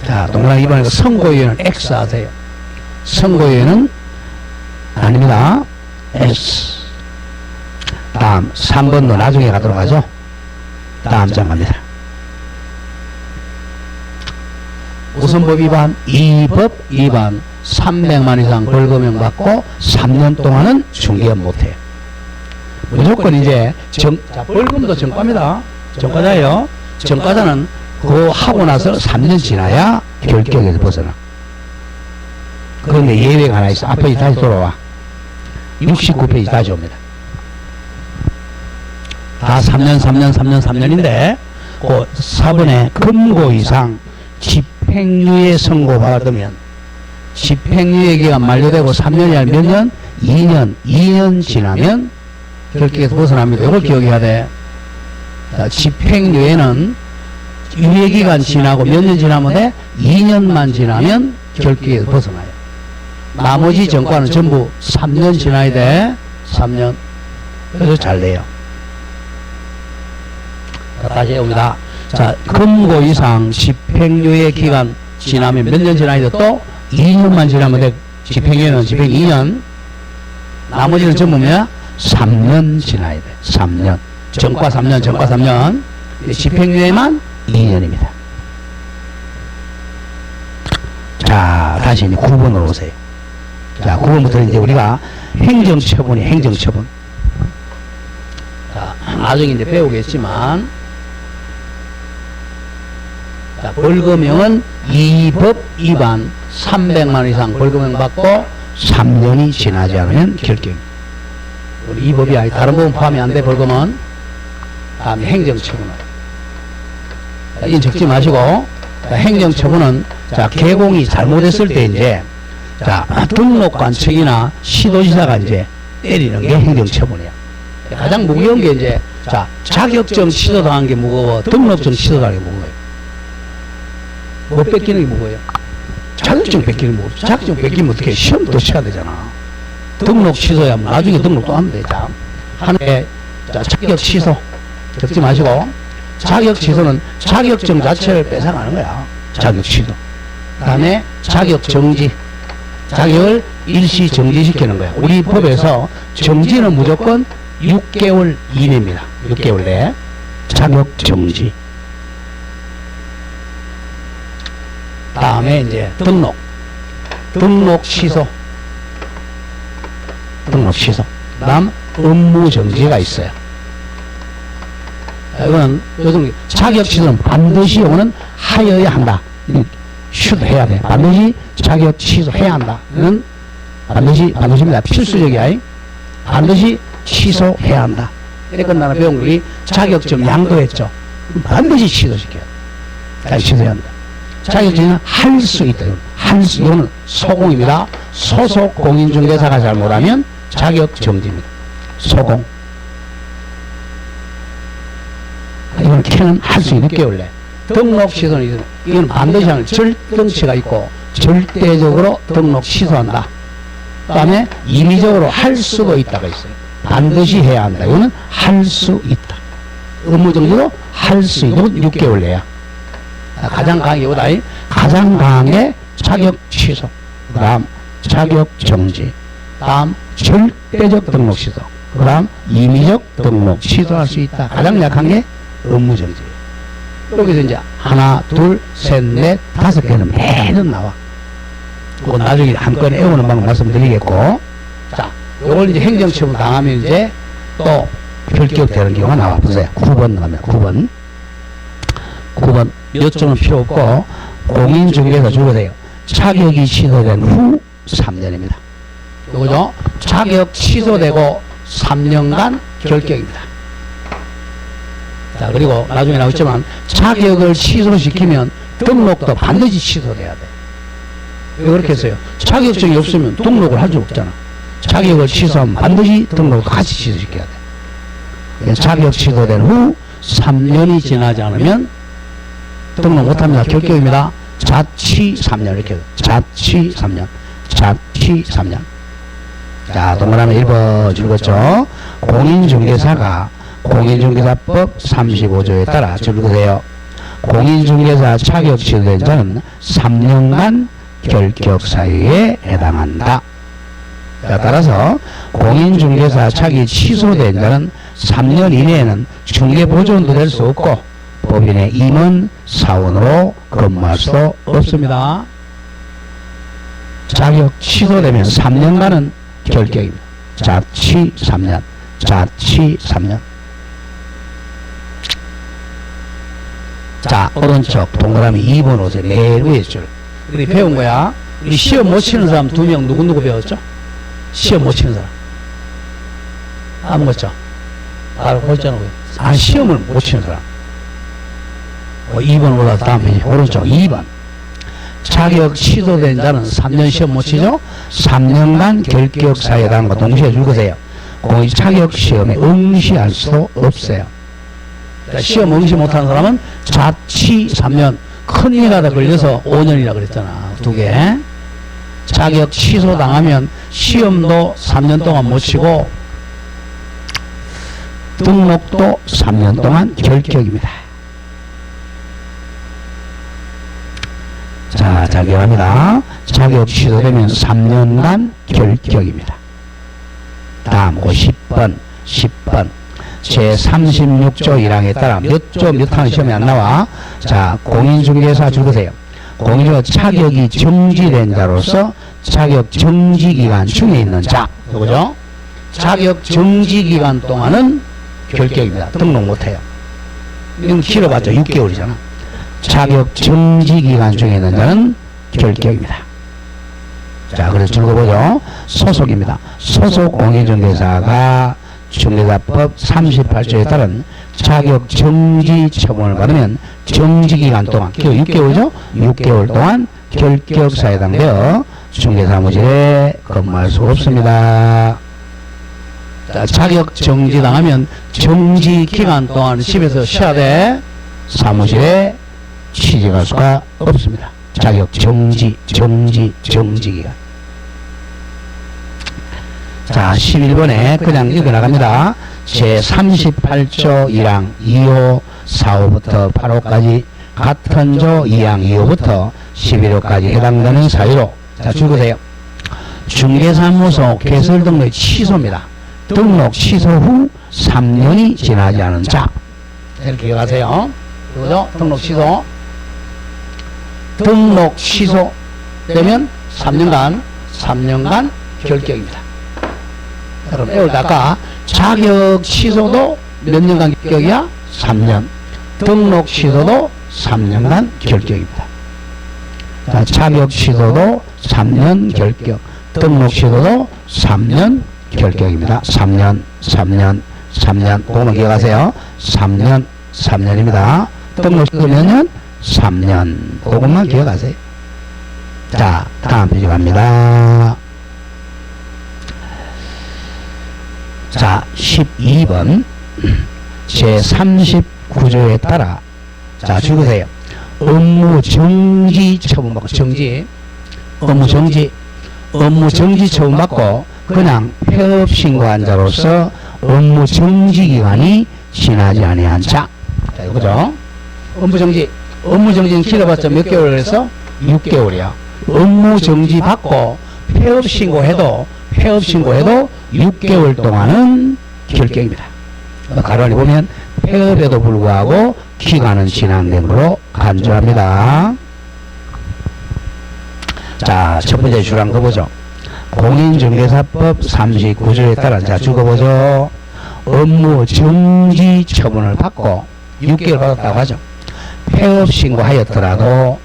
자, 동그라미 2번에 선고유예는 X 하세요. 선고유예는 아닙니다. S. 다음 3번도 나중에 가도록 하죠. 다음 장 갑니다. 무슨 법 위반? 이 법 위반 300만 이상 벌금형 받고 3년 동안은 중개업 못해요. 무조건 이제 자, 벌금도 정과입니다. 정과자예요. 정과자는 그거 하고 나서 3년 지나야 결격에서 벗어나. 그런데 예외가 하나 있어. 앞에 다시 돌아와. 69페이지 다시 옵니다. 다 3년, 3년, 3년, 3년인데, 그 4번에 금고 이상 집행유예 선고받으면, 집행유예 기간 만료되고 3년이 아니라 몇 년? 2년 지나면 결격에서 벗어납니다. 이걸 기억해야 돼. 자, 집행유예는 유예기간 지나고 몇 년 지나면 돼? 2년만 지나면 결격에서 벗어나요. 나머지 전과는 전부 3년 지나야 돼. 3년. 그래서 잘 돼요. 자, 다시 해봅니다. 자, 금고 이상 집행유예 기간 지나면 몇 년 지나야 돼? 또 2년만 지나면 돼. 집행유예는 집행 2년. 나머지는 전부 뭐야? 3년 지나야 돼. 3년. 전과 3년, 전과 3년. 집행유예만 2년입니다. 자, 다시 이제 9번으로 오세요. 자, 9번부터 이제 우리가 행정처분이 행정처분. 자, 나중에 이제 배우겠지만, 자, 벌금형은 이 법 위반 300만 이상 벌금형 받고 3년이 지나지 않으면 결격입니다. 우리 이 법이 아니 다른 법은 포함이 안 돼. 벌금은 다음에 행정처분은. 이 적지 마시고, 자, 행정처분은 자, 개공이 잘못했을 때 이제 자, 등록관청이나 시도지사가 이제 때리는 게 행정처분이야. 가장 무거운 게 이제 자, 자격증 취소당한 게 무거워, 등록증 취소당한 게 무거워요. 뭐 뺏기는 게 무거워요? 자격증 뺏기는 게 무거워. 자격증 뺏기면 어떻게 해? 시험도 쳐야 되잖아. 등록 취소야 뭐 나중에 등록도 하면 돼. 자, 하나에 자, 자격 취소 적지 마시고, 자격 취소는 자격증 자체를 뺏어가는 거야. 자격 취소. 그 다음에 자격 정지. 자격을 일시 정지시키는 거야. 우리 법에서 정지는 무조건 6개월 이내입니다. 6개월 내 자격 정지. 다음에 이제 등록 취소. 등록 취소. 다음 업무 정지가 있어요. 이거는 요즘 자격 취소는 반드시 이거는 하여야 한다. should 해야 돼. 반드시 자격 취소해야 한다. 이건 반드시입니다. 필수적이야. 반드시 취소해야 한다. 이래 끝나는 배운 우리 자격증 양도했죠. 반드시 취소시켜야 돼. 취소해야 한다. 자격증은 할 수 있다. 이거는 소공입니다. 소속 공인중개사가 잘못하면 자격 정지입니다. 소공. 이건 캐는 할 수 있는 6개월 내. 등록 취소는 이건 반드시 하는 절등치가 있고 절대적으로 등록 취소한다. 그 다음에 임의적으로 할 수도 있다가 있어요. 반드시 해야 한다. 이거는 할 수 있다. 업무정지도 할 수 있는 6개월 내야. 가장 강한 게 뭐다? 가장 강한 게 자격 취소. 그 다음 자격 정지. 다음 절대적 등록 취소. 그 다음 임의적 등록 취소할 수 있다. 가장 약한 게 업무정지. 여기서 이제 하나, 둘, 셋, 넷, 5개는 매년 나와. 그거 나중에 한 건에 애우는 방법 말씀드리겠고. 자, 요걸 이제 행정처분 당하면 이제 또 결격되는 경우가 나와. 보세요. 9번 나가면 9번. 9번. 몇 점은 필요 없고, 공인중개사 적으세요. 자격이 취소된 후 3년입니다. 요거죠? 자격 취소되고 3년간 결격입니다. 자, 그리고 나중에 나오지만 자격을 취소시키면 등록도 반드시 취소돼야 돼. 왜 그렇게 했어요? 자격증이 없으면 등록을 할 수 없잖아. 자격을 취소하면 반드시 등록도 같이 취소시켜야 돼. 자격 취소된 후 3년이 지나지 않으면 등록 못합니다. 결격입니다. 자취 3년 이렇게 해요. 자취 3년. 자취 3년. 자, 동그라미 1번 읽었죠? 공인중개사가 공인중개사법 35조에 따라 적으세요. 공인중개사 자격 취소된 자는 3년간 결격 사유에 해당한다. 자, 따라서 공인중개사 자격이 취소된 자는 3년 이내에는 중개보조원도 될 수 없고 법인의 임원, 사원으로 근무할 수도 없습니다. 자격 취소되면 3년간은 결격입니다. 자취 3년. 자취 3년. 자, 오른쪽 동그라미 2번 오세요. 맨 위에 줄. 우리 배운 거야. 우리 시험 못 치는 사람 2명 누구 배웠죠? 시험 못 치는 사람. 안 묻죠? 바로 보였잖아요. 아, 시험을 못 치는 사람. 2번 올라서 다음 페이지 오른쪽 2번. 자격 취소된 자는 3년 시험 못 치죠? 3년간 결격사유당과 동시에 줄 것이에요. 공익 자격 시험에 응시할 수 없어요. 그러니까 시험 응시 못하는 사람은 자취 3년, 큰 일하다 걸려서 5년이라 그랬잖아. 2개. 자격 취소당하면 시험도 3년 동안 못 치고 등록도 3년 동안 결격입니다. 자, 자격합니다. 자격 취소되면 3년간 결격입니다. 다음 10번 제36조 1항에 따라 몇 조 몇 항 시험에 안 나와. 자, 공인중개사 줄 거세요. 공인중개사 자격이 정지된 자로서 자격 정지기간 중에 있는 자, 그죠? 자격 정지기간 동안은 결격입니다. 등록 못해요. 이건 길어봤자 6개월이잖아. 자격 정지기간 중에 있는 자는 결격입니다. 자, 그래서 읽어보죠. 소속입니다. 소속 공인중개사가 중개사법 38조에 따른 자격 정지 처분을 받으면 정지기간 동안, 6개월이죠? 6개월 동안 결격사에 해당되어 중개사무실에 근무할 수 없습니다. 자, 자격 정지당하면 정지기간 동안 집에서 쉬어야 돼. 사무실에 취직할 수가 없습니다. 자격 정지기간. 자, 11번에 그냥 읽어나갑니다. 제38조 1항 2호 4호부터 8호까지 같은 조 2항 2호부터 11호까지 해당되는 사유로, 자, 줄거세요. 중개사무소 개설 등록 취소입니다. 등록 취소 후 3년이 지나지 않은 자, 이렇게 기억하세요. 그죠? 등록 취소. 등록 취소 되면 3년간 결격입니다. 그럼 애울 아까 자격 취소도 몇 년간 결격이야? 3년. 등록 취소도 3년간 결격입니다. 자, 자격 취소도 3년 결격, 등록 취소도 3년 결격입니다. 3년. 그거만 기억하세요. 3년입니다. 등록 취소 몇 년? 3년. 그것만 기억하세요. 자, 다음 페이지 갑니다. 자, 12번 제39조에 따라, 자, 적으세요. 업무 정지 처분받고, 업무 정지 처분받고 그냥 폐업 신고한 자로서 업무 정지 기간이 지나지 아니한 자. 자, 이거죠. 업무 정지는 길어봤자 몇 개월 그래서 6개월이야. 업무 정지 받고 폐업 신고해도 6개월 동안은 결격입니다. 가로안에 보면 폐업에도 불구하고 기간은 지난된 걸로 간주합니다. 자, 첫 번째 주란 거 보죠. 공인중개사법 39조에 따라, 자, 죽어보죠. 업무 정지 처분을 받고 6개월 받았다고 하죠. 폐업 신고하였더라도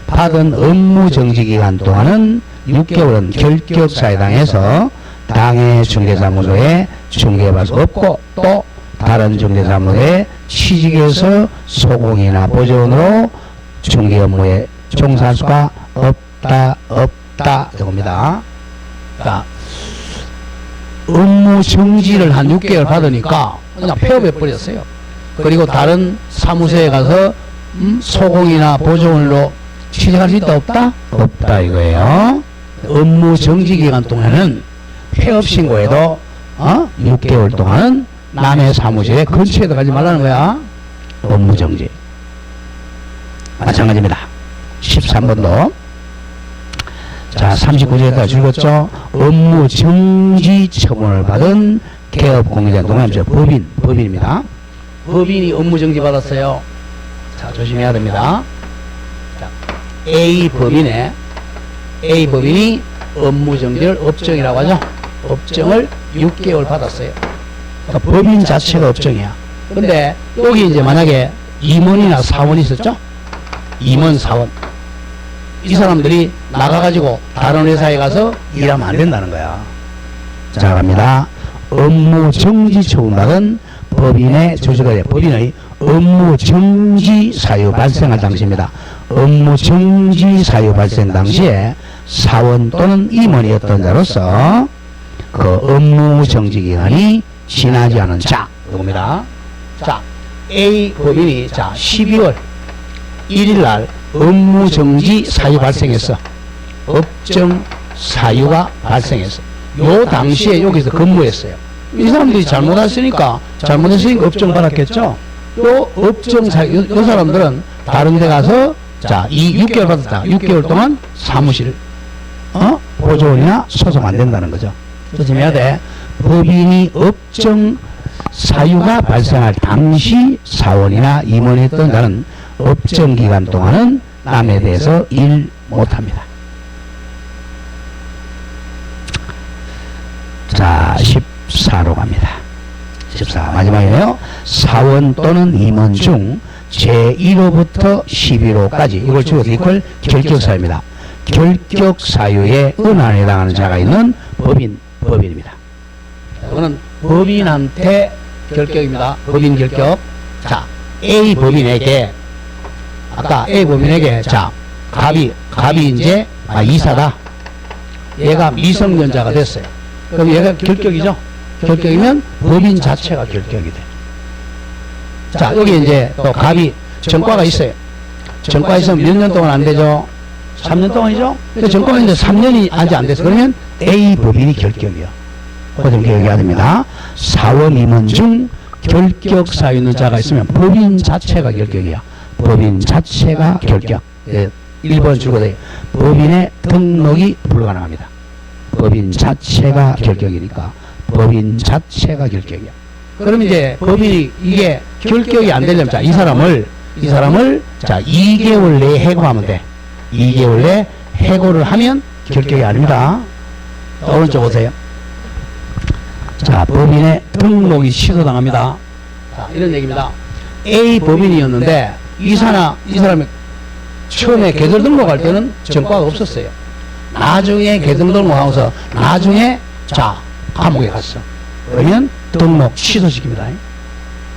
받은 업무 정지 기간 동안은 6개월은 결격사에 해당해서 당해 중개사무소에 중개받을 수 없고, 또 다른 중개사무소에 취직해서 소공이나 보존으로 중개 업무에 종사할 수가 없다 이겁니다. 자, 업무 정지를 한 6개월 받으니까 그냥 폐업해 버렸어요. 그리고 다른 사무소에 가서 소공이나 보존으로 취직할 수 있다 없다? 없다 이거예요. 업무 정지 기간 동안은 폐업 신고에도 6개월 동안은 남의 사무실에 근처에도 가지 말라는 거야. 업무 정지. 마찬가지입니다. 13번도. 자, 39조에다 줄였죠. 업무 정지 처분을 받은 개업 공인자 동남자 법인입니다. 법인이 업무 정지 받았어요. 자, 조심해야 됩니다. 자, A 법인이 업무 정지를 업정이라고 하죠. 업정을 6개월 받았어요. 그러니까 법인 자체가 업정이야. 근데 여기 이제 만약에 임원이나 사원이 있었죠? 임원, 사원. 이 사람들이 나가가지고 다른 회사에 가서 일하면 안 된다는 거야. 자, 갑니다. 업무 정지 처분받은 법인의 조직의 법인의 업무 정지 사유 발생할 당시입니다. 업무 정지 사유 발생 당시에 사원 또는 임원이었던 자로서 그 업무 정지 기간이 지나지 않은 자, 누굽니다. 자, A 법인이 자 12월 1일 날 업무 정지 사유 발생했어. 업정 사유가 발생했어. 요 당시에 여기서 근무했어요. 이 사람들이 잘못했으니까 업정 받았겠죠. 요 업정 사유, 요 사람들은 다른 데 가서 자, 이 6개월 받았다. 6개월 동안 사무실 보조원이나 소송 안 된다는 거죠. 조심해야 돼. 법인이 업정 사유가 발생할 당시 사원이나 임원했던 자는 업정 기간 동안은 남에 대해서 일 못합니다. 자, 14로 갑니다. 14 마지막이네요. 사원 또는 임원 중 제1호부터 11호까지 이걸 줄여서 이걸 결격사유입니다. 결격사유에 은한에 해당하는 자가 있는 법인입니다. 이거는 법인한테 결격입니다. 법인 결격. 자, A 법인에게 아까 A 법인에게 자, 갑이 이제 이사다. 얘가 미성년자가 됐어요. 그럼 얘가 결격이죠. 결격이면 법인 자체가 결격이 돼. 자, 여기 이제 또 갑이 전과가 있어요. 전과 있으면 몇 년 동안 안 되죠? 3년 동안이죠? 전과가 이제 3년이 아직 안 돼서 그러면 A 법인이 결격이요. 그 점 기억해야 됩니다. 사원 임원 중 결격 사유 있는 자가 있으면 법인 자체가 결격이야. 법인 자체가 결격. 1번 줄거돼요. 법인의 등록이 불가능합니다. 법인 자체가 결격이니까 법인 자체가 결격이야. 그럼 이제 법인이 이게 결격이 안 되려면 자, 이 사람을 자 2개월 내에 해고하면 돼. 2개월 내에 해고를 하면 결격이 아닙니다. 오른쪽 보세요. 자, 법인의 등록이 취소당합니다. 자, 이런 얘기입니다. A 법인이었는데 이 사람이 처음에 계절 등록할 때는 전과가 없었어요. 나중에 계절 등록하고서 나중에 자, 감옥에 갔어. 그러면 등록 취소시킵니다.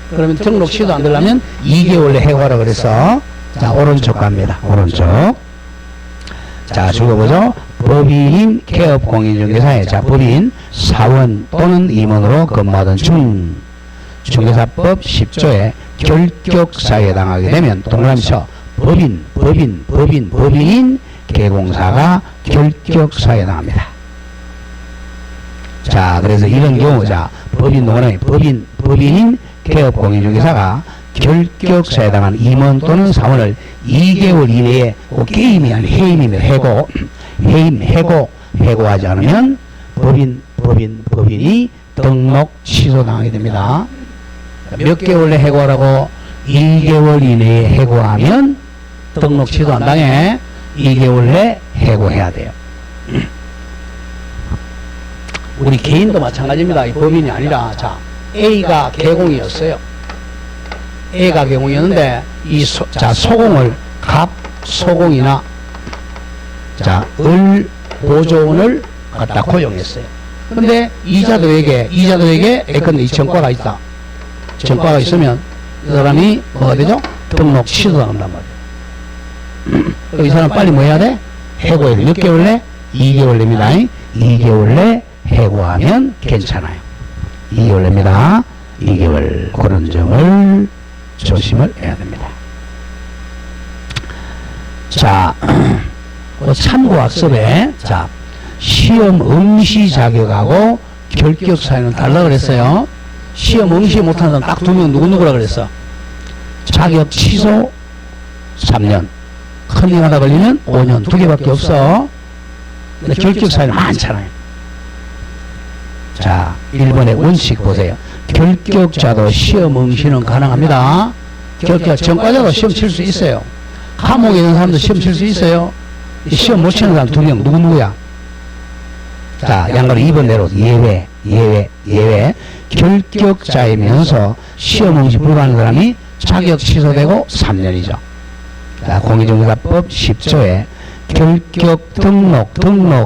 그러면 등록 취소 안 되려면 2개월 내 해고하라 그래서 자, 오른쪽 갑니다. 오른쪽. 자, 줄거보죠. 법인인 개업공인중개사에 자, 법인 사원 또는 임원으로 근무하던 중개사법 10조에 결격사유에 해당하게 되면 동그라미 쳐 법인인 개공사가 결격사유에 해당합니다. 자, 그래서 이런 경우 자, 법인 동그라미 법인인 개업공인중개사가 결격사유에 해당한 임원 또는 사원을 2개월 이내에 게임이 아닌 해임이면 해고하지 않으면 법인이 등록 취소당하게 됩니다. 몇 개월 내 해고하라고? 2개월 이내에 해고하면 등록 취소 안 당해. 2개월 내 해고해야 돼요. 우리 개인도 마찬가지입니다. 이 법인이 아니라 자, A가 개공이었어요. A가 개공이었는데 자, 소공을 소공이나 자, 보조원을 갖다 고용했어요. 근데 이자도에게 예컨대 이 전과가 있다. 전과가 있으면 이 사람이 뭐가 되죠? 등록 취소당한단 말이에요. 이 사람 빨리 뭐 해야 돼? 해고해야 돼. 몇 개월 내? 2개월 냅니다. 2개월 내 해고하면 괜찮아요. 2개월 냅니다. 2개월. 그런 점을 조심을 해야 됩니다. 자, 참고학습에 자, 시험 응시 자격하고 결격 사유는 달라 그랬어요. 시험 응시 못하는 사람 딱 2명 누구라 그랬어? 자격 취소 3년, 큰일 하다 걸리면 5년, 2개밖에 없어. 근데 결격 사유는 많잖아요. 자, 1번의 원칙 보세요. 결격자도 시험 응시는 가능합니다. 전과자도 시험 칠 수 있어요. 감옥에 있는 사람도 시험 칠 수 있어요. 시험 못 치는 사람 2명 누구야? 자, 양가로 2번 내로 예외. 결격자이면서 시험 응시 불가하는 사람이 자격 취소되고 3년이죠. 자, 공인중개사법 10조에 결격 등록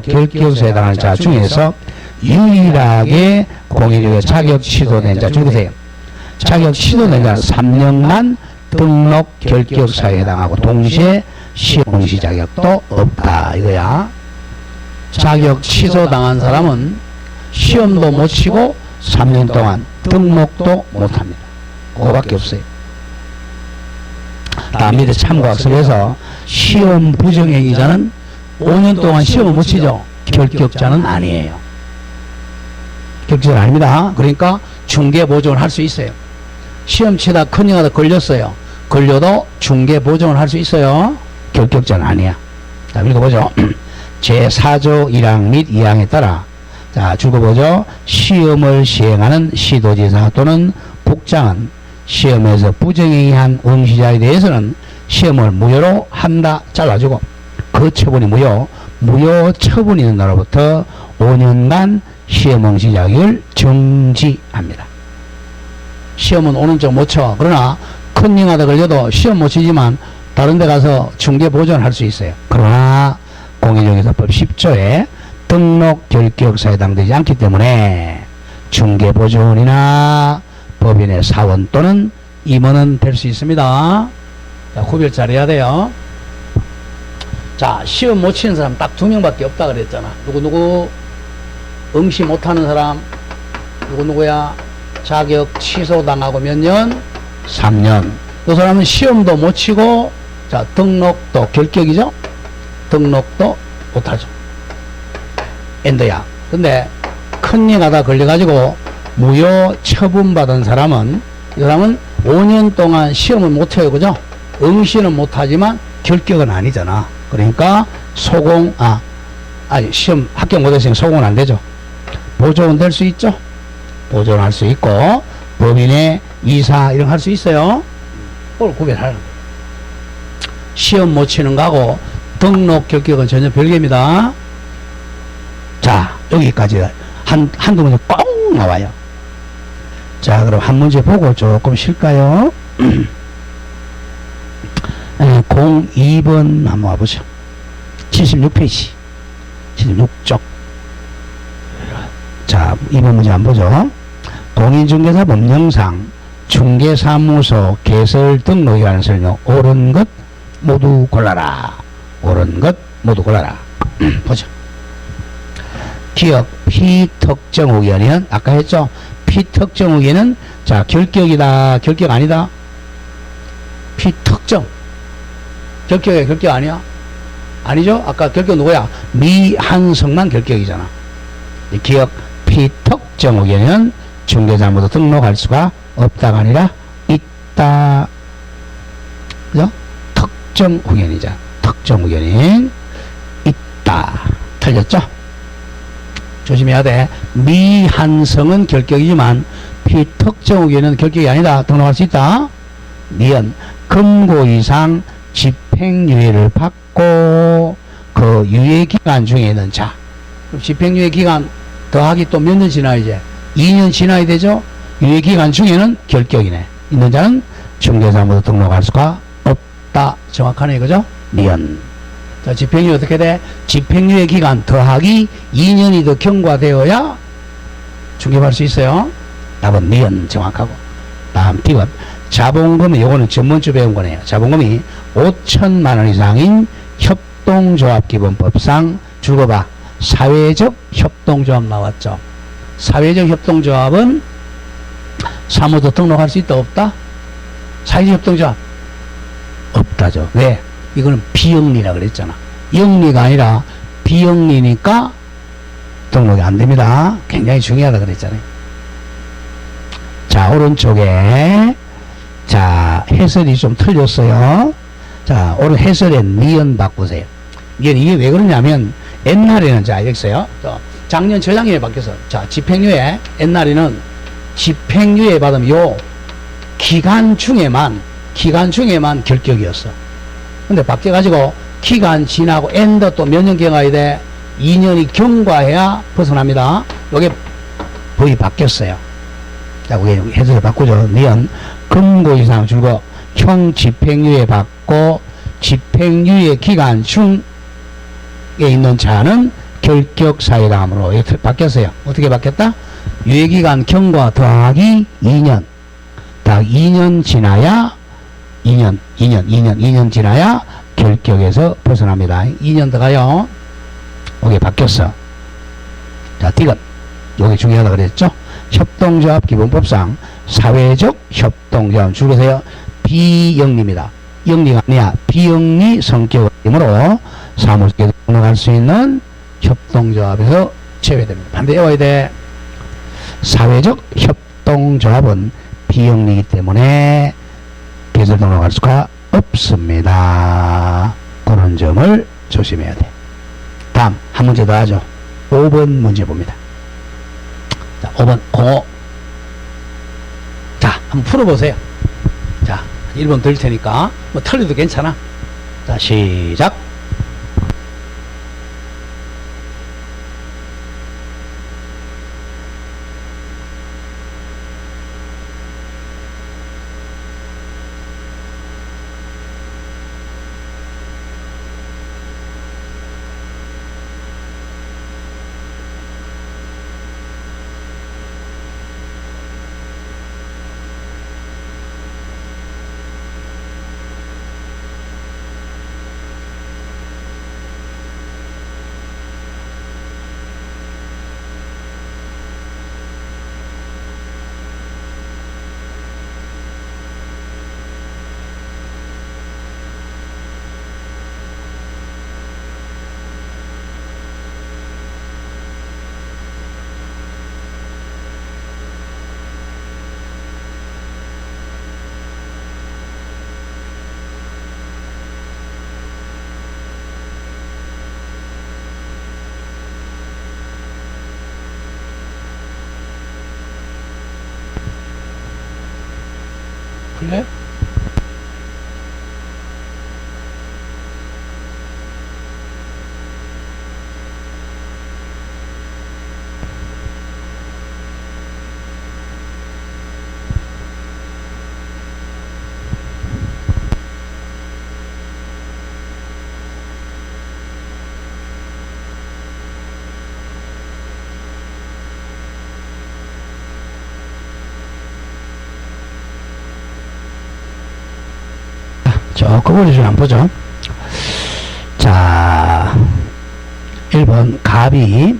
결격서에 해당하는 자 중에서 유일하게 공인중개사 자격 취소된 자 줄으세요. 자격 취소된 자는 3년간 등록 결격 사유에 해당하고 동시에 시험 응시 자격도 없다 이거야. 자격 취소당한 사람은 시험도 못 치고 3년 동안 등록도 못합니다. 그거밖에 없어요. 다음 밑에 참고학습에서 시험 부정행위자는 5년 동안 시험을 못 치죠. 결격자는 아니에요. 결격자는 아닙니다. 그러니까 중개보정을 할 수 있어요. 시험 치다 컨닝하다 걸렸어요. 걸려도 중개보정을 할 수 있어요. 결격자는 아니야. 자, 읽어보죠. 제4조 1항 및 2항에 따라 자, 읽어보죠. 시험을 시행하는 시도지사 또는 국장은 시험에서 부정행위한 응시자에 대해서는 시험을 무효로 한다 잘라주고 그 처분이 무효 처분이 있는 날로부터 5년간 시험 응시 자격을 정지합니다. 시험은 5년 쪽 못 쳐. 그러나 컨닝하다 걸려도 시험 못 치지만 다른 데 가서 중개 보존을 할 수 있어요. 그러나 공인중개사법 10조에 등록 결격사에 해당되지 않기 때문에 중개 보존이나 법인의 사원 또는 임원은 될 수 있습니다. 자, 구별 잘해야 돼요. 자, 시험 못 치는 사람 딱 2명밖에 없다 그랬잖아. 누구 응시 못하는 사람 누구야? 자격 취소당하고 몇 년? 3년. 그 사람은 시험도 못 치고 자, 등록도 결격이죠. 등록도 못하죠. 엔드야. 근데 컨닝하다 걸려가지고 무효 처분받은 사람은 이 사람은 5년 동안 시험을 못해요. 그죠? 응시는 못하지만 결격은 아니잖아. 그러니까 시험 합격 못했으면 소공은 안 되죠. 보존은 될 수 있죠. 보존할 수 있고 법인의 이사 이런 거 할 수 있어요. 그걸 구별하는 거예요. 시험 못 치는 거하고 등록 결격은 전혀 별개입니다. 자, 여기까지 한두 문제 꼭 나와요. 자, 그럼 한 문제 보고 조금 쉴까요? 02번 한번 와보죠. 76페이지 76쪽. 자, 이번 문제 한번 보죠. 공인중개사 법령상 중개사무소 개설 등록에 관한 설명 옳은 것 모두 골라라. 옳은 것 모두 골라라. 보죠. 기억 피특정 의견은 아까 했죠. 피특정 의견은 자, 결격이다 결격 아니다. 피특정 결격이야 결격 아니야? 아니죠? 아까 결격 누구야? 미한성만 결격이잖아. 기억 피특정 의견은 중개사무소 등록할 수가 없다가 아니라 있다. 그죠? 특정 의견이자 특정 의견이 있다. 틀렸죠? 조심해야 돼. 미한성은 결격이지만 피특정 의견은 결격이 아니다. 등록할 수 있다. 니은 금고 이상 집행유예를 받고 그 유예기간 중에 있는 자. 그럼 집행유예 기간 더하기 또 몇 년 지나야 이제 2년 지나야 되죠. 유예기간 중에는 결격이네. 있는 자는 중개사무소 등록할 수가 없다. 정확하네 그죠? 니은. 자, 집행유예 어떻게 돼? 집행유예 기간 더하기 2년이 더 경과되어야 중개할 수 있어요. 답은 니은 정확하고. 다음 B번 자본금이 요거는 전문주 배운 거네요. 자본금이 5천만 원 이상인 협동조합기본법상 줄거봐. 사회적 협동조합 나왔죠. 사회적 협동조합은 사무소 등록할 수 있다 없다? 사회적 협동조합 없다죠. 왜? 이거는 비영리라 그랬잖아. 영리가 아니라 비영리니까 등록이 안 됩니다. 굉장히 중요하다 그랬잖아요. 자, 오른쪽에 자, 해설이 좀 틀렸어요. 자, 오늘 해설에 니은 바꾸세요. 이게 왜 그러냐면 옛날에는 자, 여기서요. 작년 저작년에 바뀌어서 자, 집행유예 옛날에는 집행유예 받으면 요 기간 중에만 결격이었어. 근데 바뀌어가지고 기간 지나고 엔더 또 몇 년 경과해야 돼? 2년이 경과해야 벗어납니다. 요게 법이 바뀌었어요. 자, 그게 해석을 바꾸죠. 니은 금고 이상 줄고 형 집행유예 받고 집행유예 기간 중에 있는 자는 결격 사유당함으로 이렇게 바뀌었어요. 어떻게 바뀌었다? 유예기간 경과 더하기 2년 딱 2년 지나야 2년 지나야 결격에서 벗어납니다. 2년 더 가요. 이게 바뀌었어. 자, 디귿. 요게 중요하다 그랬죠? 협동조합 기본법상 사회적 협동조합 줄거세요. 비영리입니다. 영리가 아니야. 비영리 성격이므로 사무직에 등록할 수 있는 협동조합에서 제외됩니다. 반대 외워야 돼. 사회적 협동조합은 비영리이기 때문에 개설 등록할 수가 없습니다. 그런 점을 조심해야 돼. 다음 한 문제 더 하죠. 5번 문제 봅니다. 자, 5번 05. 자, 한번 풀어보세요. 자, 1번 드릴 테니까 뭐 틀려도 괜찮아. 자, 시작. 풀려요? 조금 우리 좀 한번 보죠. 자, 1번 갑이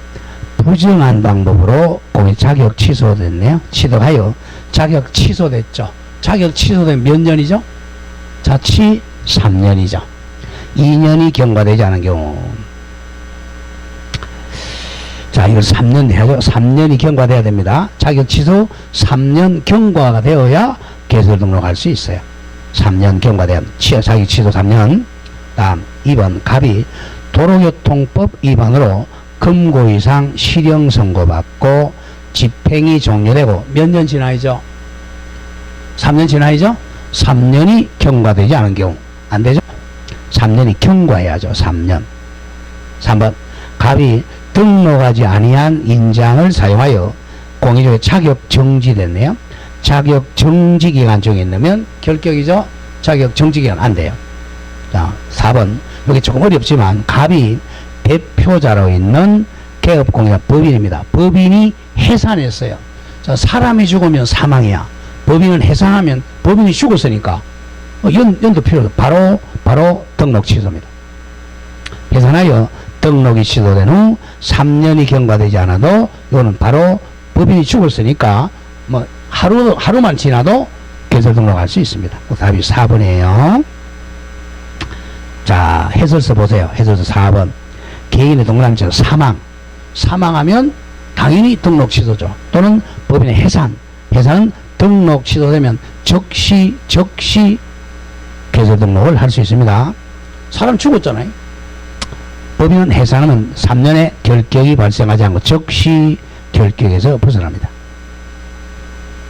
부정한 방법으로 공의 자격 취소됐네요. 취소하여 자격 취소됐죠. 자격 취소된 몇 년이죠? 자치 3년이죠. 2년이 경과되지 않은 경우. 자, 이걸 3년 해야죠. 3년이 경과돼야 됩니다. 자격 취소 3년 경과가 되어야 개설 등록할 수 있어요. 3년 경과된 자격 취소 3년. 다음 2번 갑이 도로교통법 위반으로 금고 이상 실형 선고받고 집행이 종료되고 몇 년 지나이죠? 3년 지나이죠? 3년이 경과되지 않은 경우 안 되죠? 3년이 경과해야죠. 3년. 3번 갑이 등록하지 아니한 인장을 사용하여 공의적에 자격 정지됐네요. 자격 정지 기간 중에 있으면 결격이죠. 자격 정지 기간 안 돼요. 자, 4번. 여기 조금 어렵지만 갑이 대표자로 있는 개업공사 법인입니다. 법인이 해산했어요. 자, 사람이 죽으면 사망이야. 법인은 해산하면 법인이 죽었으니까 연도 필요 없어. 바로 등록 취소입니다. 해산하여 등록이 취소된 후 3년이 경과되지 않아도 이거는 바로 법인이 죽었으니까 뭐 하루만 지나도 개설 등록할 수 있습니다. 답이 4번이에요. 자, 해설서 보세요. 해설서 4번. 개인의 동남자 사망하면 당연히 등록 취소죠. 또는 법인의 해산은 등록 취소되면 즉시 개설 등록을 할 수 있습니다. 사람 죽었잖아요. 법인은 해산하면 3년의 결격이 발생하지 않고 즉시 결격에서 벗어납니다.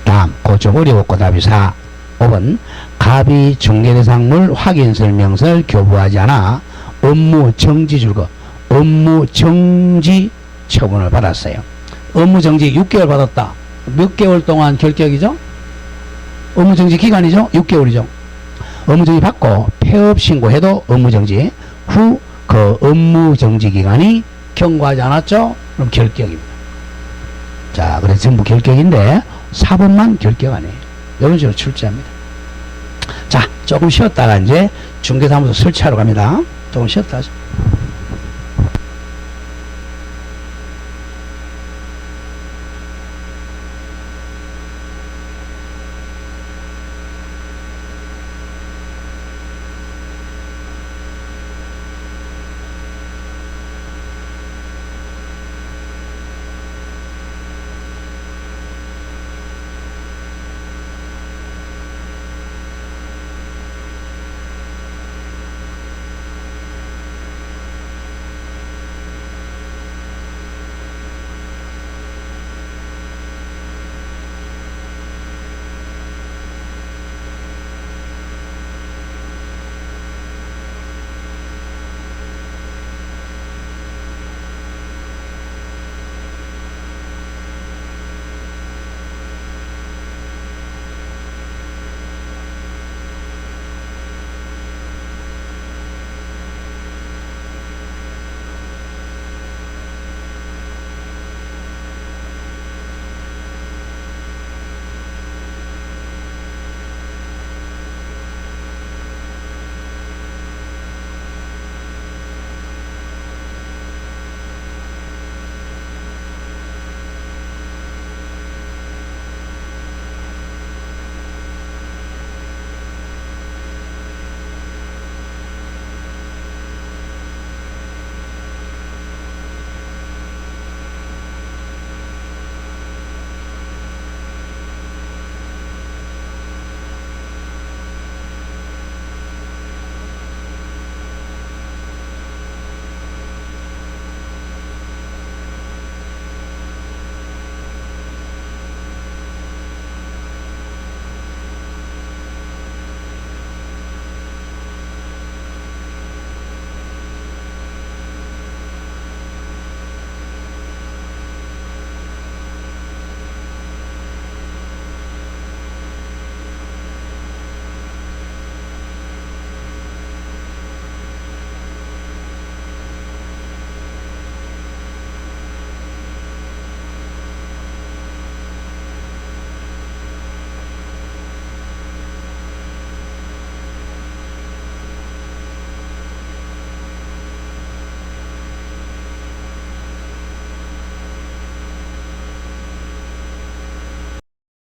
다음, 좀 어려웠고 답이 4. 5번. 갑이 중개대상물 확인설명서를 교부하지 않아 업무 정지 줄거 업무 정지 처분을 받았어요. 업무 정지 6개월 받았다. 몇 개월 동안 결격이죠? 업무 정지 기간이죠? 6개월이죠. 업무 정지 받고 폐업 신고해도 업무 정지 후 그 업무 정지 기간이 경과하지 않았죠? 그럼 결격입니다. 자, 그래서 전부 결격인데 4번만 결격 안 해요. 이런 식으로 출제합니다. 자, 조금 쉬었다가 이제 중개사무소 설치하러 갑니다. 조금 쉬었다 하죠.